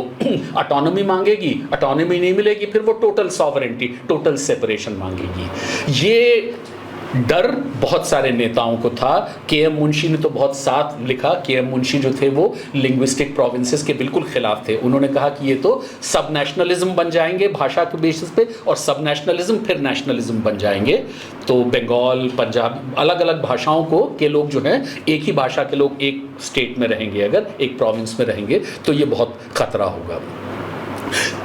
ऑटोनॉमी मांगेगी, ऑटोनॉमी नहीं मिलेगी फिर वो टोटल सॉवरेंटी, टोटल सेपरेशन मांगेगी। ये डर बहुत सारे नेताओं को था। के.एम. मुंशी ने तो बहुत साथ लिखा। के.एम. मुंशी जो थे वो लिंग्विस्टिक प्रोविंसेस के बिल्कुल खिलाफ थे। उन्होंने कहा कि ये तो सब नेशनलिज्म बन जाएंगे भाषा के बेसिस पे, और सब नेशनलिज्म फिर नेशनलिज्म बन जाएंगे। तो बंगाल, पंजाब, अलग अलग भाषाओं को के लोग जो हैं, एक ही भाषा के लोग एक स्टेट में रहेंगे, अगर एक प्रोविंस में रहेंगे तो ये बहुत खतरा होगा।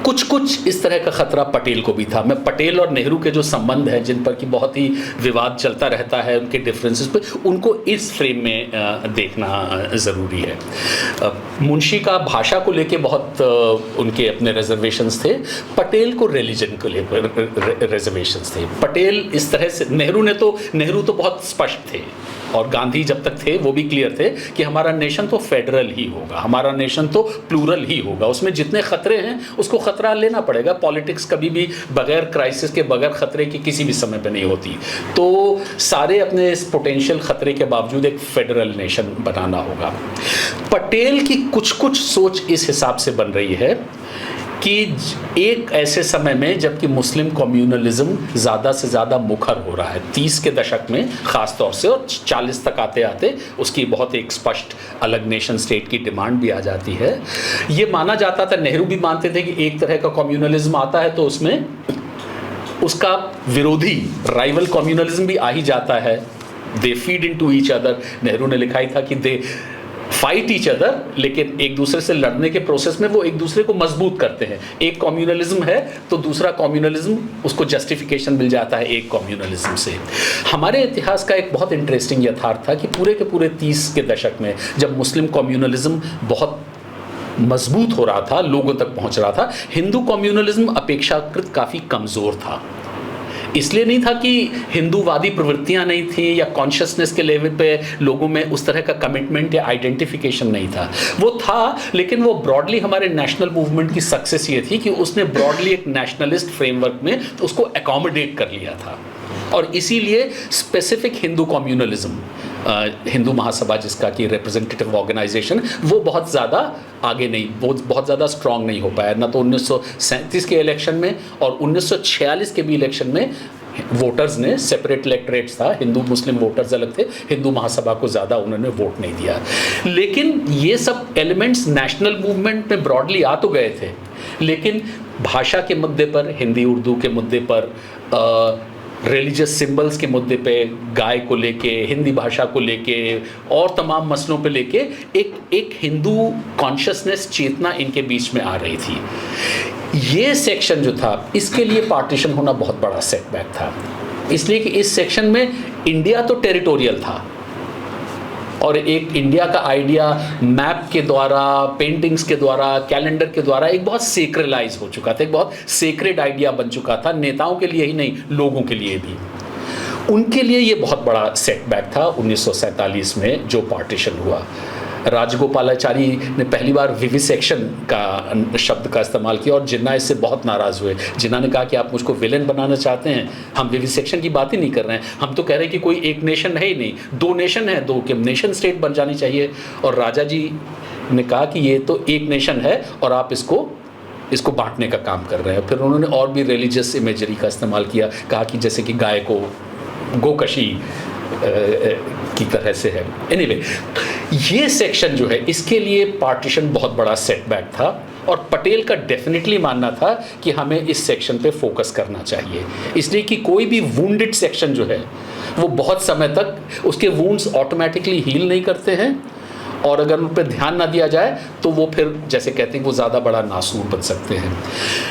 कुछ इस तरह का खतरा पटेल को भी था। मैं पटेल और नेहरू के जो संबंध है, जिन पर कि बहुत ही विवाद चलता रहता है, उनके डिफरेंसेस पे, उनको इस फ्रेम में देखना ज़रूरी है। मुंशी का भाषा को लेके बहुत उनके अपने रिजर्वेशंस थे। पटेल को रिलीजन को लेकर रिजर्वेशंस थे। पटेल इस तरह से, नेहरू तो बहुत स्पष्ट थे और गांधी जब तक थे वो भी क्लियर थे कि हमारा नेशन तो फेडरल ही होगा, हमारा नेशन तो प्लूरल ही होगा। उसमें जितने खतरे हैं उसको खतरा लेना पड़ेगा। पॉलिटिक्स कभी भी बगैर क्राइसिस के, बगैर खतरे के किसी भी समय पे नहीं होती। तो सारे अपने इस पोटेंशियल खतरे के बावजूद एक फेडरल नेशन बनाना होगा। पटेल की कुछ सोच इस हिसाब से बन रही है कि एक ऐसे समय में जबकि मुस्लिम कम्युनलिज्म ज़्यादा से ज़्यादा मुखर हो रहा है, 30 के दशक में ख़ास तौर से, और 40 तक आते आते उसकी बहुत एक स्पष्ट अलग नेशन स्टेट की डिमांड भी आ जाती है। ये माना जाता था, नेहरू भी मानते थे कि एक तरह का कम्युनलिज्म आता है तो उसमें उसका विरोधी राइवल कम्युनलिज्म भी आ ही जाता है। They feed into each other. Nehru ने लिखा ही था कि दे फाइट ईच अदर, लेकिन एक दूसरे से लड़ने के प्रोसेस में वो एक दूसरे को मजबूत करते हैं। एक कम्युनलिज्म है तो दूसरा कम्युनलिज्म, उसको जस्टिफिकेशन मिल जाता है एक कम्युनलिज्म से। हमारे इतिहास का एक बहुत इंटरेस्टिंग यथार्थ था कि पूरे के पूरे 30 के दशक में जब मुस्लिम कम्युनलिज्म बहुत मजबूत हो रहा था, लोगों तक पहुंच रहा था, हिंदू कम्युनलिज्म अपेक्षाकृत काफ़ी कमज़ोर था। इसलिए नहीं था कि हिंदूवादी प्रवृत्तियां नहीं थी या कॉन्शियसनेस के लेवल पे लोगों में उस तरह का कमिटमेंट या आइडेंटिफिकेशन नहीं था, वो था, लेकिन वो ब्रॉडली हमारे नेशनल मूवमेंट की सक्सेस ये थी कि उसने ब्रॉडली एक नेशनलिस्ट फ्रेमवर्क में तो उसको एकोमोडेट कर लिया था। और इसीलिए स्पेसिफिक हिंदू कम्युनलिज्म, हिंदू महासभा जिसका कि रिप्रेजेंटेटिव ऑर्गेनाइजेशन, वो बहुत ज़्यादा आगे नहीं, वो बहुत ज़्यादा स्ट्रांग नहीं हो पाया। ना तो 1937 के इलेक्शन में और 1946 के भी इलेक्शन में वोटर्स ने सेपरेट इलेक्टरेट्स था, हिंदू मुस्लिम वोटर्स अलग थे, हिंदू महासभा को ज़्यादा उन्होंने वोट नहीं दिया। लेकिन ये सब एलिमेंट्स नेशनल मूवमेंट में ब्रॉडली आ तो गए थे, लेकिन भाषा के मुद्दे पर, हिंदी उर्दू के मुद्दे पर, रिलीजियस सिंबल्स के मुद्दे पे, गाय को लेके, हिंदी भाषा को लेके और तमाम मसलों पे लेके एक हिंदू कॉन्शियसनेस, चेतना इनके बीच में आ रही थी। ये सेक्शन जो था, इसके लिए पार्टीशन होना बहुत बड़ा सेटबैक था, इसलिए कि इस सेक्शन में इंडिया तो टेरिटोरियल था और एक इंडिया का आइडिया मैप के द्वारा, पेंटिंग्स के द्वारा, कैलेंडर के द्वारा एक बहुत सेक्रेलाइज हो चुका था, एक बहुत सेक्रेड आइडिया बन चुका था, नेताओं के लिए ही नहीं, लोगों के लिए भी। उनके लिए ये बहुत बड़ा सेटबैक था 1947 में जो पार्टीशन हुआ। राजगोपालाचारी ने पहली बार विविसेक्शन का शब्द का इस्तेमाल किया और जिन्ना इससे बहुत नाराज़ हुए। जिन्ना ने कहा कि आप मुझको विलेन बनाना चाहते हैं, हम विविसेक्शन की बात ही नहीं कर रहे हैं, हम तो कह रहे हैं कि कोई एक नेशन है ही नहीं, दो नेशन है, दो नेशन स्टेट बन जानी चाहिए। और राजा जी ने कहा कि ये तो एक नेशन है और आप इसको बांटने का काम कर रहे हैं। फिर उन्होंने और भी रिलीजियस इमेजरी का इस्तेमाल किया, कहा कि जैसे कि गाय को गोकशी की तरह से है। एनीवे, ये सेक्शन जो है, इसके लिए पार्टीशन बहुत बड़ा सेटबैक था और पटेल का डेफिनेटली मानना था कि हमें इस सेक्शन पे फोकस करना चाहिए, इसलिए कि कोई भी वुंडेड सेक्शन जो है वो बहुत समय तक उसके वुंड्स ऑटोमेटिकली हील नहीं करते हैं और अगर उन पर ध्यान ना दिया जाए तो वो फिर जैसे कहते हैं वो ज़्यादा बड़ा नासूर बन सकते हैं।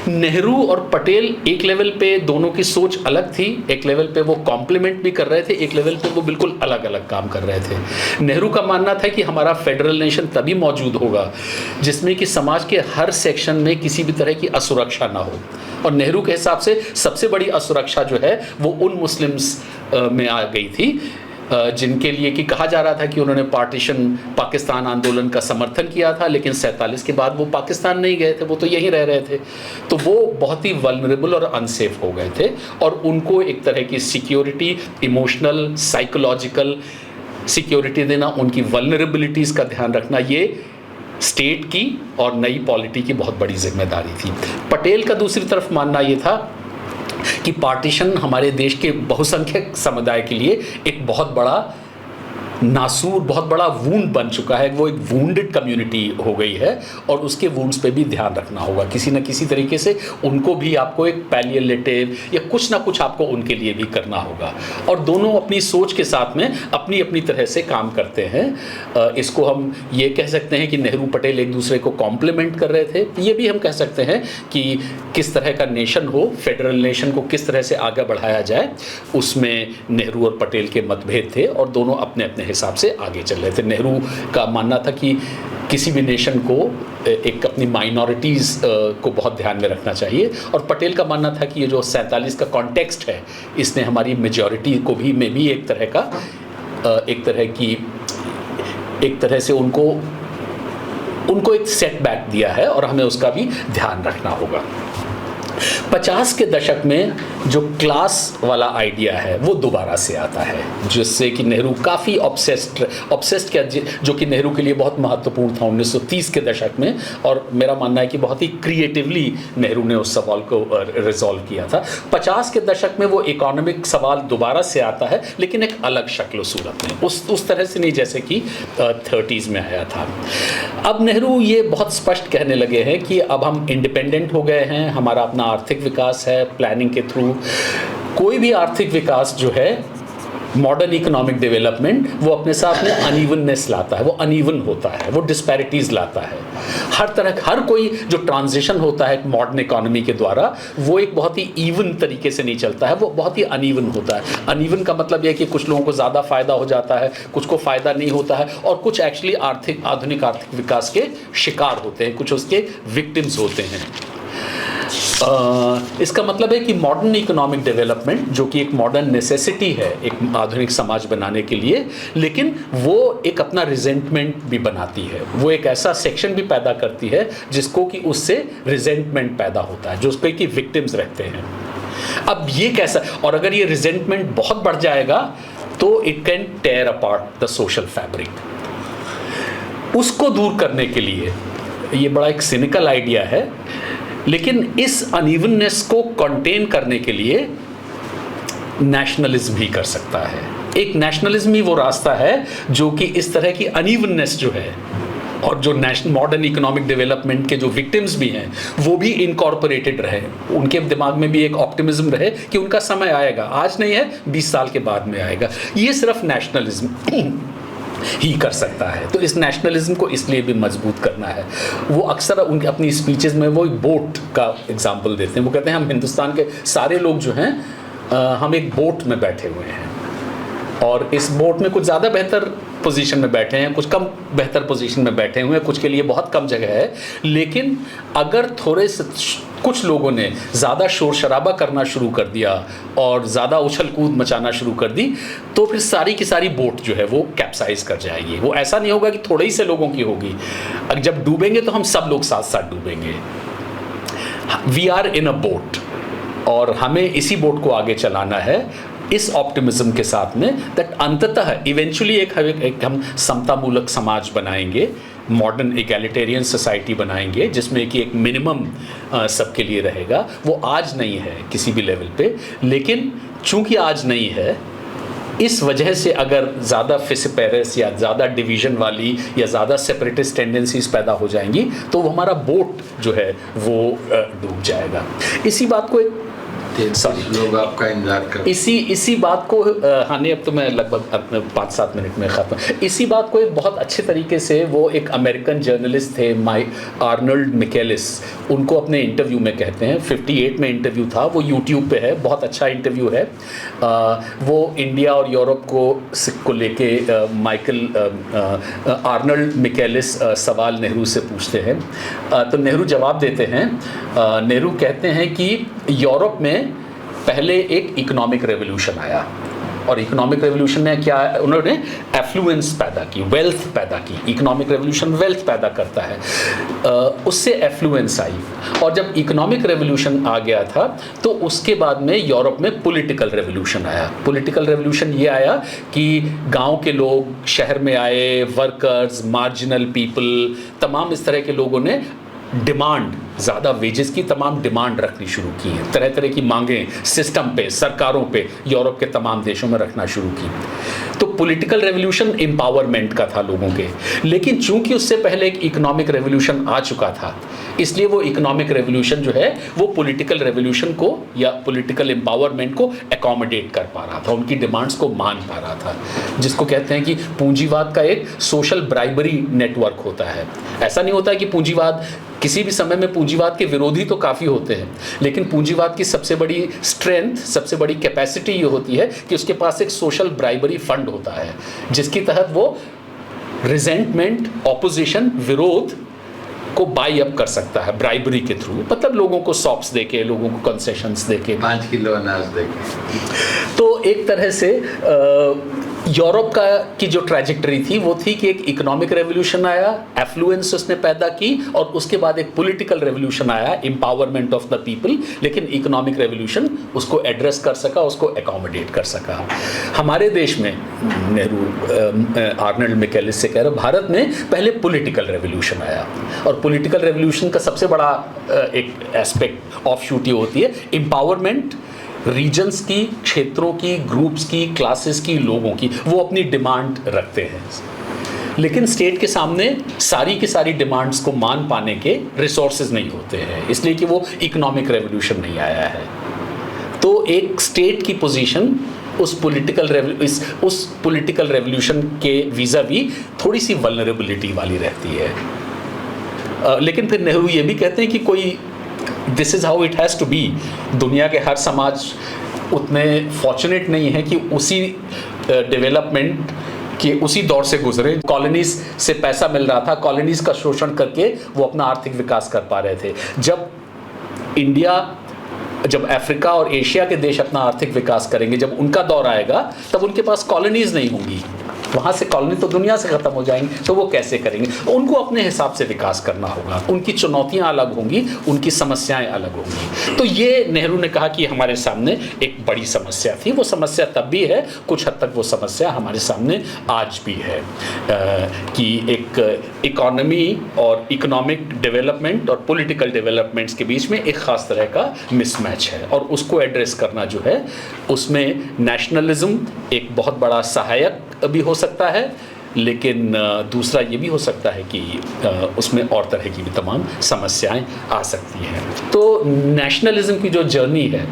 नेहरू और पटेल एक लेवल पे दोनों की सोच अलग थी, एक लेवल पे वो कॉम्प्लीमेंट भी कर रहे थे, एक लेवल पे वो बिल्कुल अलग अलग काम कर रहे थे। नेहरू का मानना था कि हमारा फेडरल नेशन तभी मौजूद होगा जिसमें कि समाज के हर सेक्शन में किसी भी तरह की असुरक्षा ना हो, और नेहरू के हिसाब से सबसे बड़ी असुरक्षा जो है वो उन मुस्लिम्स में आ गई थी जिनके लिए कि कहा जा रहा था कि उन्होंने पाकिस्तान आंदोलन का समर्थन किया था, लेकिन 47 के बाद वो पाकिस्तान नहीं गए थे, वो तो यहीं रह रहे थे, तो वो बहुत ही वल्नरेबल और अनसेफ हो गए थे और उनको एक तरह की सिक्योरिटी, इमोशनल, साइकोलॉजिकल सिक्योरिटी देना, उनकी वल्नरेबिलिटीज़ का ध्यान रखना, ये स्टेट की और नई पॉलिटी की बहुत बड़ी जिम्मेदारी थी। पटेल का दूसरी तरफ मानना ये था कि पार्टीशन हमारे देश के बहुसंख्यक समुदाय के लिए एक बहुत बड़ा नासूर, बहुत बड़ा वूंड बन चुका है, वो एक वूंडेड कम्युनिटी हो गई है और उसके वूंड्स पे भी ध्यान रखना होगा किसी न किसी तरीके से, उनको भी आपको एक पैलिएटिव या कुछ ना कुछ आपको उनके लिए भी करना होगा। और दोनों अपनी सोच के साथ में अपनी अपनी तरह से काम करते हैं। इसको हम ये कह सकते हैं कि नेहरू पटेल एक दूसरे को कॉम्प्लीमेंट कर रहे थे, ये भी हम कह सकते हैं कि किस तरह का नेशन हो, फेडरल नेशन को किस तरह से आगे बढ़ाया जाए, उसमें नेहरू और पटेल के मतभेद थे और दोनों अपने अपने हिसाब से आगे चल रहे थे। नेहरू का मानना था कि किसी भी नेशन को एक अपनी माइनॉरिटीज़ को बहुत ध्यान में रखना चाहिए, और पटेल का मानना था कि ये जो 47 का कॉन्टेक्स्ट है इसने हमारी मेजॉरिटी को भी में भी एक तरह से उनको एक सेटबैक दिया है और हमें उसका भी ध्यान रखना होगा। 50 के दशक में जो क्लास वाला आइडिया है वो दोबारा से आता है, जिससे कि नेहरू काफ़ी ऑब्सेस्ड किया, जो कि नेहरू के लिए बहुत महत्वपूर्ण था 1930 के दशक में, और मेरा मानना है कि बहुत ही क्रिएटिवली नेहरू ने उस सवाल को रिजॉल्व किया था। 50 के दशक में वो इकोनॉमिक सवाल दोबारा से आता है, लेकिन एक अलग शक्ल सूरत में, उस तरह से नहीं जैसे कि 30s में आया था। अब नेहरू ये बहुत स्पष्ट कहने लगे हैं कि अब हम इंडिपेंडेंट हो गए हैं, हमारा अपना आर्थिक विकास है, प्लानिंग के थ्रू कोई भी आर्थिक विकास जो है, मॉडर्न इकोनॉमिक डेवलपमेंट, वो अपने साथ में अनइवननेस लाता है, वो अनइवन होता है, वो डिस्पैरिटीज़ लाता है। हर कोई जो ट्रांजिशन होता है मॉडर्न इकोनॉमी के द्वारा, वो एक बहुत ही इवन तरीके से नहीं चलता है, वो बहुत ही अनइवन होता है। अनइवन का मतलब यह है कि कुछ लोगों को ज़्यादा फ़ायदा हो जाता है, कुछ को फ़ायदा नहीं होता है, और कुछ एक्चुअली आधुनिक आर्थिक विकास के शिकार होते हैं, कुछ उसके विक्टिम्स होते हैं। इसका मतलब है कि मॉडर्न इकोनॉमिक डेवलपमेंट, जो कि एक मॉडर्न नेसेसिटी है एक आधुनिक समाज बनाने के लिए, लेकिन वो एक अपना रिजेंटमेंट भी बनाती है, वो एक ऐसा सेक्शन भी पैदा करती है जिसको कि उससे रिजेंटमेंट पैदा होता है, जो उस पर कि विक्टिम्स रहते हैं। अब ये कैसा, और अगर ये रिजेंटमेंट बहुत बढ़ जाएगा तो it can tear apart the social fabric. उसको दूर करने के लिए, ये बड़ा एक सिनिकल आइडिया है, लेकिन इस अनइवननेस को कंटेन करने के लिए नेशनलिज्म ही कर सकता है। एक नेशनलिज्म ही वो रास्ता है जो कि इस तरह की अनइवननेस जो है और जो नेशनल मॉडर्न इकोनॉमिक डेवलपमेंट के जो विक्टिम्स भी हैं वो भी इनकॉर्पोरेटेड रहे, उनके दिमाग में भी एक ऑप्टिमिज्म रहे कि उनका समय आएगा, आज नहीं है 20 साल के बाद में आएगा। ये सिर्फ नेशनलिज्म ही कर सकता है। तो इस नेशनलिज्म को इसलिए भी मजबूत करना है। वो अक्सर उनके अपनी स्पीचेस में वो एक बोट का एग्जाम्पल देते हैं। वो कहते हैं हम हिंदुस्तान के सारे लोग जो हैं हम एक बोट में बैठे हुए हैं और इस बोट में कुछ ज़्यादा बेहतर पोजीशन में बैठे हैं, कुछ कम बेहतर पोजीशन में बैठे हुए हैं, कुछ के लिए बहुत कम जगह है। लेकिन अगर थोड़े से कुछ लोगों ने ज़्यादा शोर शराबा करना शुरू कर दिया और ज़्यादा उछल कूद मचाना शुरू कर दी तो फिर सारी की सारी बोट जो है वो कैप्साइज कर जाएगी। वो ऐसा नहीं होगा कि थोड़े ही से लोगों की होगी, अगर जब डूबेंगे तो हम सब लोग साथ साथ डूबेंगे। We are in a boat और हमें इसी बोट को आगे चलाना है इस ऑप्टिमिज्म के साथ में दैट अंततः इवेंचुअली एक हम समतामूलक समाज बनाएंगे, मॉडर्न इगैलिटेरियन सोसाइटी बनाएंगे जिसमें कि एक मिनिमम सबके लिए रहेगा। वो आज नहीं है किसी भी लेवल पे, लेकिन चूंकि आज नहीं है इस वजह से अगर ज़्यादा फिसिपेरस या ज़्यादा डिवीज़न वाली या ज़्यादा सेपरेटिस्ट टेंडेंसीज पैदा हो जाएंगी तो वो हमारा बोट जो है वो डूब जाएगा। इसी बात को लोग आपका इंतजार कर इसी बात को हानि अब तो मैं लगभग 5-7 मिनट में ख़त्म। इसी बात को एक बहुत अच्छे तरीके से वो एक अमेरिकन जर्नलिस्ट थे आर्नल्ड मिकेलिस, उनको अपने इंटरव्यू में कहते हैं, 58 में इंटरव्यू था, वो यूट्यूब पे है, बहुत अच्छा इंटरव्यू है। वो इंडिया और यूरोप को लेके आर्नल्ड मिकेलिस सवाल नेहरू से पूछते हैं तो नेहरू जवाब देते हैं। नेहरू कहते हैं कि यूरोप में पहले एक इकोनॉमिक रेवोल्यूशन आया और इकोनॉमिक रेवोल्यूशन ने क्या, उन्होंने एफ्लुएंस पैदा की, वेल्थ पैदा की। इकोनॉमिक रेवोल्यूशन वेल्थ पैदा करता है, उससे एफ्लुएंस आई। और जब इकोनॉमिक रेवोल्यूशन आ गया था तो उसके बाद में यूरोप में पॉलिटिकल रेवोल्यूशन आया। पॉलिटिकल रेवोल्यूशन ये आया कि गांव के लोग शहर में आए, वर्कर्स, मार्जिनल पीपल, तमाम इस तरह के लोगों ने डिमांड, ज़्यादा वेजेस की तमाम डिमांड रखनी शुरू की है, तरह तरह की मांगें सिस्टम पे, सरकारों पे यूरोप के तमाम देशों में रखना शुरू की। तो पॉलिटिकल रेवोल्यूशन एम्पावरमेंट का था लोगों के, लेकिन चूंकि उससे पहले एक इकोनॉमिक रेवोल्यूशन आ चुका था इसलिए वो इकोनॉमिक रेवोल्यूशन जो है वो पॉलिटिकल रेवोल्यूशन को या पॉलिटिकल एम्पावरमेंट को एकोमोडेट कर पा रहा था, उनकी डिमांड्स को मान पा रहा था, जिसको कहते हैं कि पूंजीवाद का एक सोशल ब्राइबरी नेटवर्क होता है। ऐसा नहीं होता है कि पूंजीवाद, किसी भी समय में पूंजीवाद के विरोधी तो काफ़ी होते हैं, लेकिन पूंजीवाद की सबसे बड़ी स्ट्रेंथ, सबसे बड़ी कैपेसिटी ये होती है कि उसके पास एक सोशल ब्राइबरी फंड होता है जिसके तहत वो रिजेंटमेंट, ऑपोजिशन, विरोध को बाई अप कर सकता है ब्राइबरी के थ्रू, मतलब लोगों को सॉप्स देके, लोगों को कंसेशंस देके, 5 किलो अनाज देके। तो एक तरह से यूरोप का की जो ट्रैजेक्टरी थी वो थी कि एक इकोनॉमिक रेवोल्यूशन आया, एफ्लुएंस उसने पैदा की, और उसके बाद एक पॉलिटिकल रेवोल्यूशन आया, एम्पावरमेंट ऑफ द पीपल, लेकिन इकोनॉमिक रेवोल्यूशन उसको एड्रेस कर सका, उसको एकोमोडेट कर सका। हमारे देश में, नेहरू आर्नल्ड मिकेलिस से कह रहे, भारत में पहले पॉलिटिकल रेवोल्यूशन आया, और पॉलिटिकल रेवोल्यूशन का सबसे बड़ा एक एस्पेक्ट ऑफ शूट ये होती है एम्पावरमेंट, रीजन्स की, क्षेत्रों की, ग्रुप्स की, क्लासेस की, लोगों की, वो अपनी डिमांड रखते हैं, लेकिन स्टेट के सामने सारी की सारी डिमांड्स को मान पाने के रिसोर्सेज नहीं होते हैं, इसलिए कि वो इकोनॉमिक रेवोल्यूशन नहीं आया है। तो एक स्टेट की पोजीशन उस पॉलिटिकल रेवोल्यूशन के वीज़ा-वी थोड़ी सी वल्नरेबिलिटी वाली रहती है। लेकिन फिर नेहरू ये भी कहते हैं कि कोई this is how it has to be, दुनिया के हर समाज उतने फॉर्चुनेट नहीं है कि उसी डेवलपमेंट के उसी दौर से गुजरे। कॉलोनीज से पैसा मिल रहा था, कॉलोनीज का शोषण करके वो अपना आर्थिक विकास कर पा रहे थे। जब अफ्रीका और एशिया के देश अपना आर्थिक विकास करेंगे, जब उनका दौर आएगा, तब उनके पास कॉलोनीज नहीं होंगी, वहाँ से कॉलोनी तो दुनिया से ख़त्म हो जाएंगे, तो वो कैसे करेंगे? उनको अपने हिसाब से विकास करना होगा, उनकी चुनौतियाँ अलग होंगी, उनकी समस्याएं अलग होंगी। तो ये नेहरू ने कहा कि हमारे सामने एक बड़ी समस्या थी, वो समस्या तब भी है, कुछ हद तक वो समस्या हमारे सामने आज भी है, कि एक इकोनॉमी और इकोनॉमिक डेवलपमेंट और पॉलिटिकल डेवलपमेंट्स के बीच में एक ख़ास तरह का मिसमैच है, और उसको एड्रेस करना जो है, उसमें नेशनलिज्म एक बहुत बड़ा सहायक भी हो सकता है, लेकिन दूसरा ये भी हो सकता है कि उसमें और तरह की भी तमाम समस्याएं आ सकती हैं। तो नेशनलिज्म की जो जर्नी है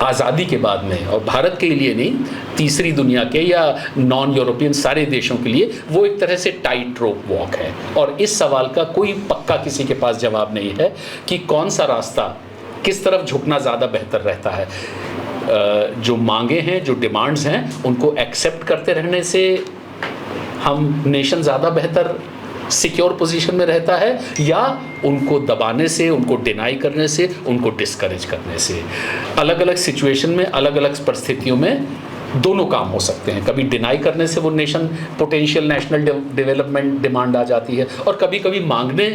आज़ादी के बाद में, और भारत के लिए नहीं, तीसरी दुनिया के या नॉन यूरोपियन सारे देशों के लिए वो एक तरह से टाइट रोप वॉक है, और इस सवाल का कोई पक्का किसी के पास जवाब नहीं है कि कौन सा रास्ता किस तरफ झुकना ज़्यादा बेहतर रहता है। जो मांगे हैं, जो डिमांड्स हैं, उनको एक्सेप्ट करते रहने से हम नेशन ज़्यादा बेहतर सिक्योर पोजीशन में रहता है, या उनको दबाने से, उनको डिनाई करने से, उनको डिस्करेज करने से। अलग अलग सिचुएशन में, अलग अलग परिस्थितियों में दोनों काम हो सकते हैं। कभी डिनाई करने से वो nation potential national development demand आ जाती है, और कभी कभी मांगने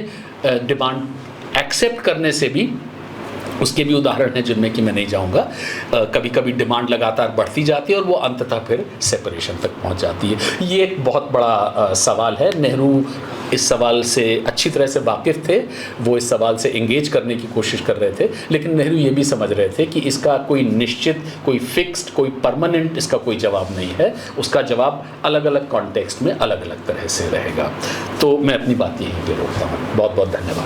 डिमांड एक्सेप्ट करने से भी, उसके भी उदाहरण हैं जिनमें कि मैं नहीं जाऊंगा, कभी कभी डिमांड लगातार बढ़ती जाती है और वो अंततः फिर सेपरेशन तक पहुंच जाती है। ये एक बहुत बड़ा सवाल है। नेहरू इस सवाल से अच्छी तरह से वाकिफ़ थे, वो इस सवाल से एंगेज करने की कोशिश कर रहे थे, लेकिन नेहरू ये भी समझ रहे थे कि इसका कोई निश्चित, कोई फिक्स्ड, कोई परमानेंट इसका कोई जवाब नहीं है। उसका जवाब अलग अलग कॉन्टेक्स्ट में अलग अलग तरह से रहेगा। तो मैं अपनी बात यहीं पे रोकता हूँ। बहुत बहुत धन्यवाद।